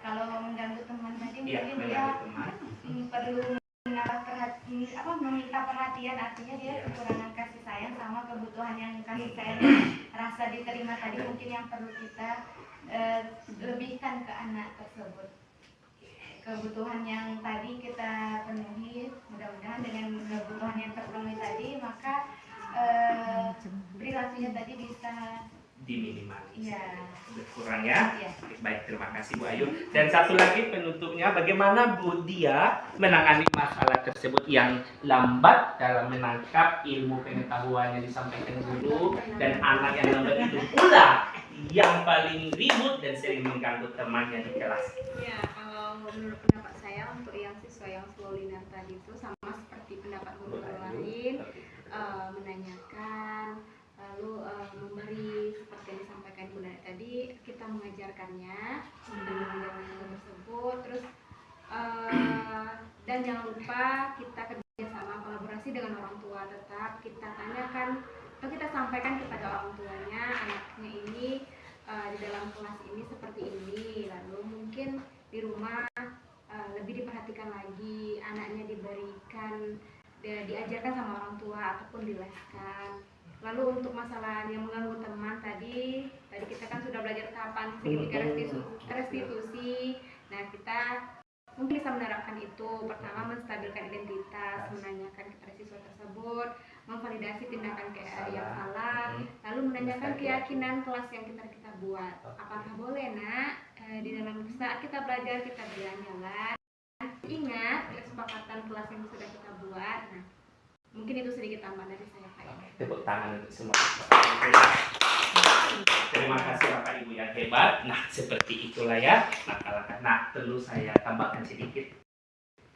Kalau mengganggu teman tadi mungkin dia perlu meminta perhatian, artinya dia kekurangan kasih sayang sama kebutuhan yang kasih sayang rasa diterima tadi mungkin yang perlu kita lebihkan ke anak tersebut. Kebutuhan yang tadi kita penuhi, mudah-mudahan dengan kebutuhan yang terpenuhi tadi, maka perilakunya tadi bisa diminimalis. Iya. Berkurang ya. Iya. Baik, terima kasih Bu Ayu. Dan satu lagi penutupnya, bagaimana Bu Dia menangani masalah tersebut yang lambat dalam menangkap ilmu pengetahuan yang disampaikan guru, dan anak yang lambat itu pula yang paling ribut dan sering mengganggu temannya di kelas. Ya, kalau menurut pendapat saya untuk yang siswa yang slow learner tadi itu sama seperti pendapat guru-guru lain, menanyakan, lalu memberi seperti yang disampaikan Bu Nana tadi, kita mengajarkannya dengan hal tersebut, terus dan jangan lupa kita kerjasama kolaborasi dengan orang tua, tetap kita tanyakan atau kita sampaikan kepada orang tuanya anaknya ini di dalam kelas ini seperti ini, lalu mungkin di rumah lebih diperhatikan lagi, anaknya diberikan diajarkan sama orang tua ataupun dileskan. Lalu untuk masalah yang mengganggu teman tadi kita kan sudah belajar tahapan segitiga restitusi. Nah, kita mungkin bisa menerapkan itu. Pertama, menstabilkan identitas, menanyakan kepada siswa tersebut, memvalidasi tindakan yang salah, lalu menanyakan keyakinan kelas yang kita buat. Apakah boleh, Nak, di dalam saat kita belajar kita jalan-jalan? Ingat kesepakatan kelas yang sudah kita buat. Nah, mungkin itu sedikit tambahan dari saya, Pak. Tepuk tangan untuk semua. Terima kasih Bapak Ibu yang hebat. Nah, seperti itulah ya langkah-langkah. Nah, perlu saya tambahkan sedikit.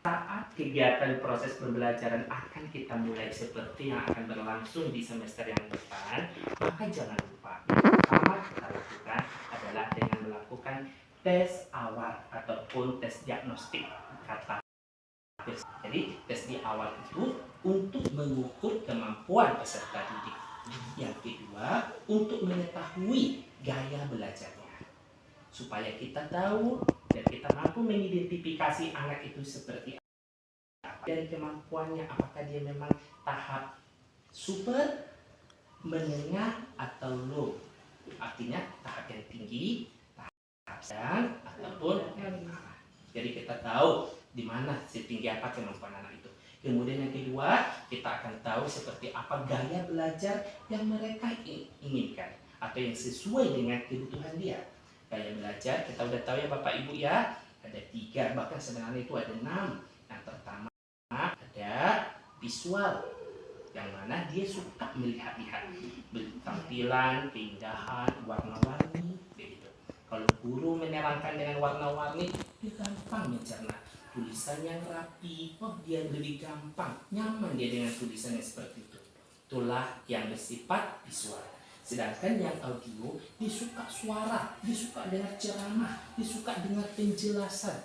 Saat kegiatan proses pembelajaran akan kita mulai seperti yang akan berlangsung di semester yang depan, maka jangan lupa pertama kita lakukan adalah dengan melakukan tes awal ataupun tes diagnostik kata. Jadi tes di awal itu untuk mengukur kemampuan peserta didik. Yang kedua, untuk mengetahui gaya belajarnya, supaya kita tahu dan kita mampu mengidentifikasi anak itu seperti apa dari kemampuannya, apakah dia memang tahap super, menengah atau low. Artinya tahap yang tinggi, tahap sedang ataupun yang lemah. Jadi kita tahu di mana setinggi apa kemampuan anak itu. Kemudian yang kedua, kita akan tahu seperti apa gaya belajar yang mereka inginkan atau yang sesuai dengan kebutuhan dia. Gaya belajar kita udah tahu ya Bapak Ibu ya, ada 3, bahkan sebenarnya itu ada 6. Yang pertama ada visual, yang mana dia suka melihat-lihat tampilan, keindahan, warna-warni, begitu. Kalau guru menerangkan dengan warna-warni, dia gampang mencerna. Tulisan yang rapi, dia lebih gampang, nyaman dia dengan tulisan yang seperti itu. Itulah yang bersifat visual. Sedangkan yang audio, dia suka suara, dia suka dengar ceramah, dia suka dengar penjelasan.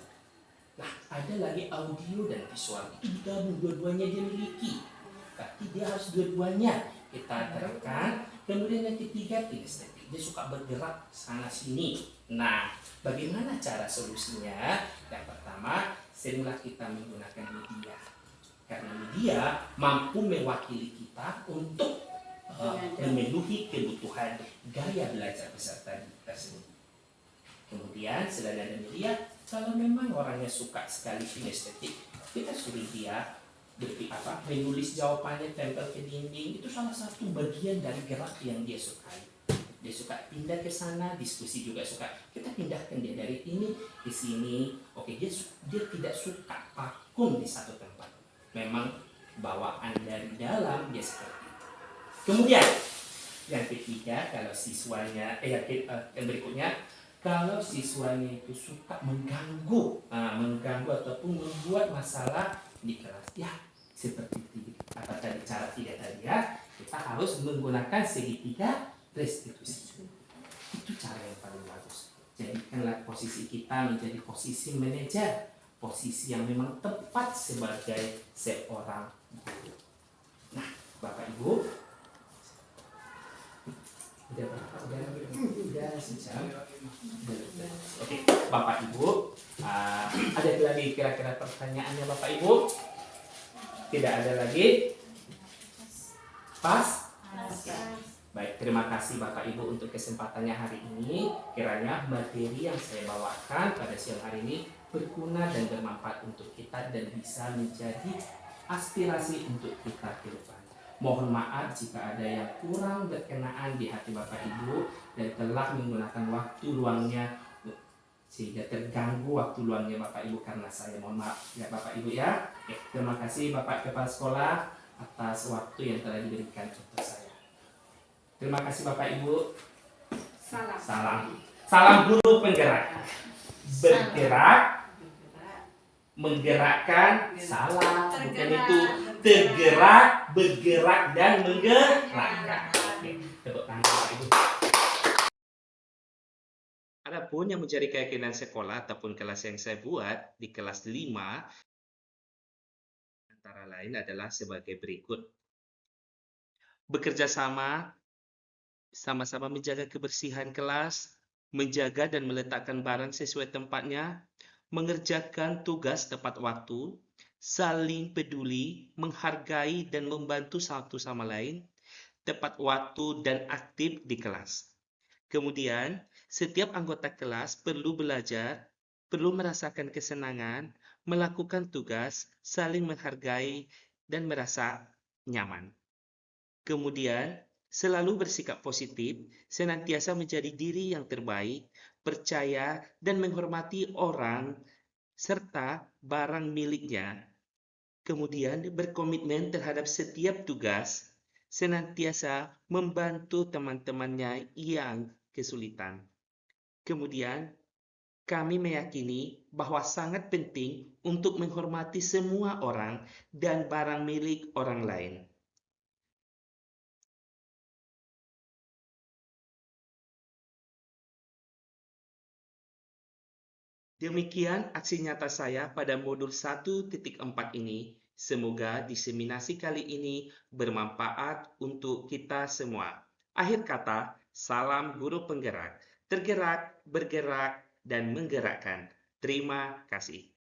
Nah, ada lagi audio dan visual, itu digabung, dua-duanya dia miliki. Tapi dia harus dua-duanya kita terapkan. Kemudian yang ketiga, kinestetik, dia suka bergerak sana sini. Nah, bagaimana cara solusinya? Yang pertama, seringlah kita menggunakan media, karena media mampu mewakili kita untuk memenuhi kebutuhan gaya belajar peserta tersebut. Kemudian selain ada media, kalau memang orangnya suka sekali kinestetik, kita suruh dia menulis jawabannya, tempel ke dinding. Itu salah satu bagian dari gerak yang dia sukai. Dia suka pindah ke sana, diskusi juga suka. Kita pindahkan dia dari ini ke sini. Oke, dia tidak suka vakum di satu tempat. Memang bawaan dari dalam dia seperti itu. Kemudian yang ketiga, kalau siswanya yang berikutnya, kalau siswanya itu suka mengganggu ataupun membuat masalah di kelas, ya seperti apa tadi cara 3 tadi ya, kita harus menggunakan segitiga restitusi. Itu cara yang paling bagus. Jadikanlah posisi kita menjadi posisi manajer, posisi yang memang tepat sebagai seorang guru. Nah, Bapak Ibu, udah sejam. Oke, Bapak Ibu, ada lagi kira-kira pertanyaannya Bapak Ibu? Tidak ada lagi? Pas? Baik, terima kasih Bapak Ibu untuk kesempatannya hari ini. Kiranya materi yang saya bawakan pada siang hari ini berguna dan bermanfaat untuk kita dan bisa menjadi aspirasi untuk kita ke depan. Mohon maaf jika ada yang kurang berkenaan di hati Bapak Ibu dan telah menggunakan waktu luangnya sehingga terganggu waktu luangnya Bapak Ibu karena saya. Mohon maaf ya Bapak Ibu ya. Terima kasih Bapak Kepala Sekolah atas waktu yang telah diberikan untuk saya. Terima kasih Bapak Ibu. Salam guru penggerak. Bergerak, menggerakkan, salah, bukan itu. Tergerak, bergerak dan menggerakkan. Oke, tepuk tangan Bapak Ibu. Adapun yang menjadi keyakinan sekolah ataupun kelas yang saya buat di kelas 5 antara lain adalah sebagai berikut. bekerja sama, sama-sama menjaga kebersihan kelas, menjaga dan meletakkan barang sesuai tempatnya, mengerjakan tugas tepat waktu, saling peduli, menghargai dan membantu satu sama lain, tepat waktu dan aktif di kelas. Kemudian, setiap anggota kelas perlu belajar, perlu merasakan kesenangan, melakukan tugas, saling menghargai, dan merasa nyaman. Kemudian, selalu bersikap positif, senantiasa menjadi diri yang terbaik, percaya, dan menghormati orang serta barang miliknya. Kemudian, berkomitmen terhadap setiap tugas, senantiasa membantu teman-temannya yang kesulitan. Kemudian, kami meyakini bahwa sangat penting untuk menghormati semua orang dan barang milik orang lain. Demikian aksi nyata saya pada modul 1.4 ini. Semoga diseminasi kali ini bermanfaat untuk kita semua. Akhir kata, salam guru penggerak. Tergerak, bergerak, dan menggerakkan. Terima kasih.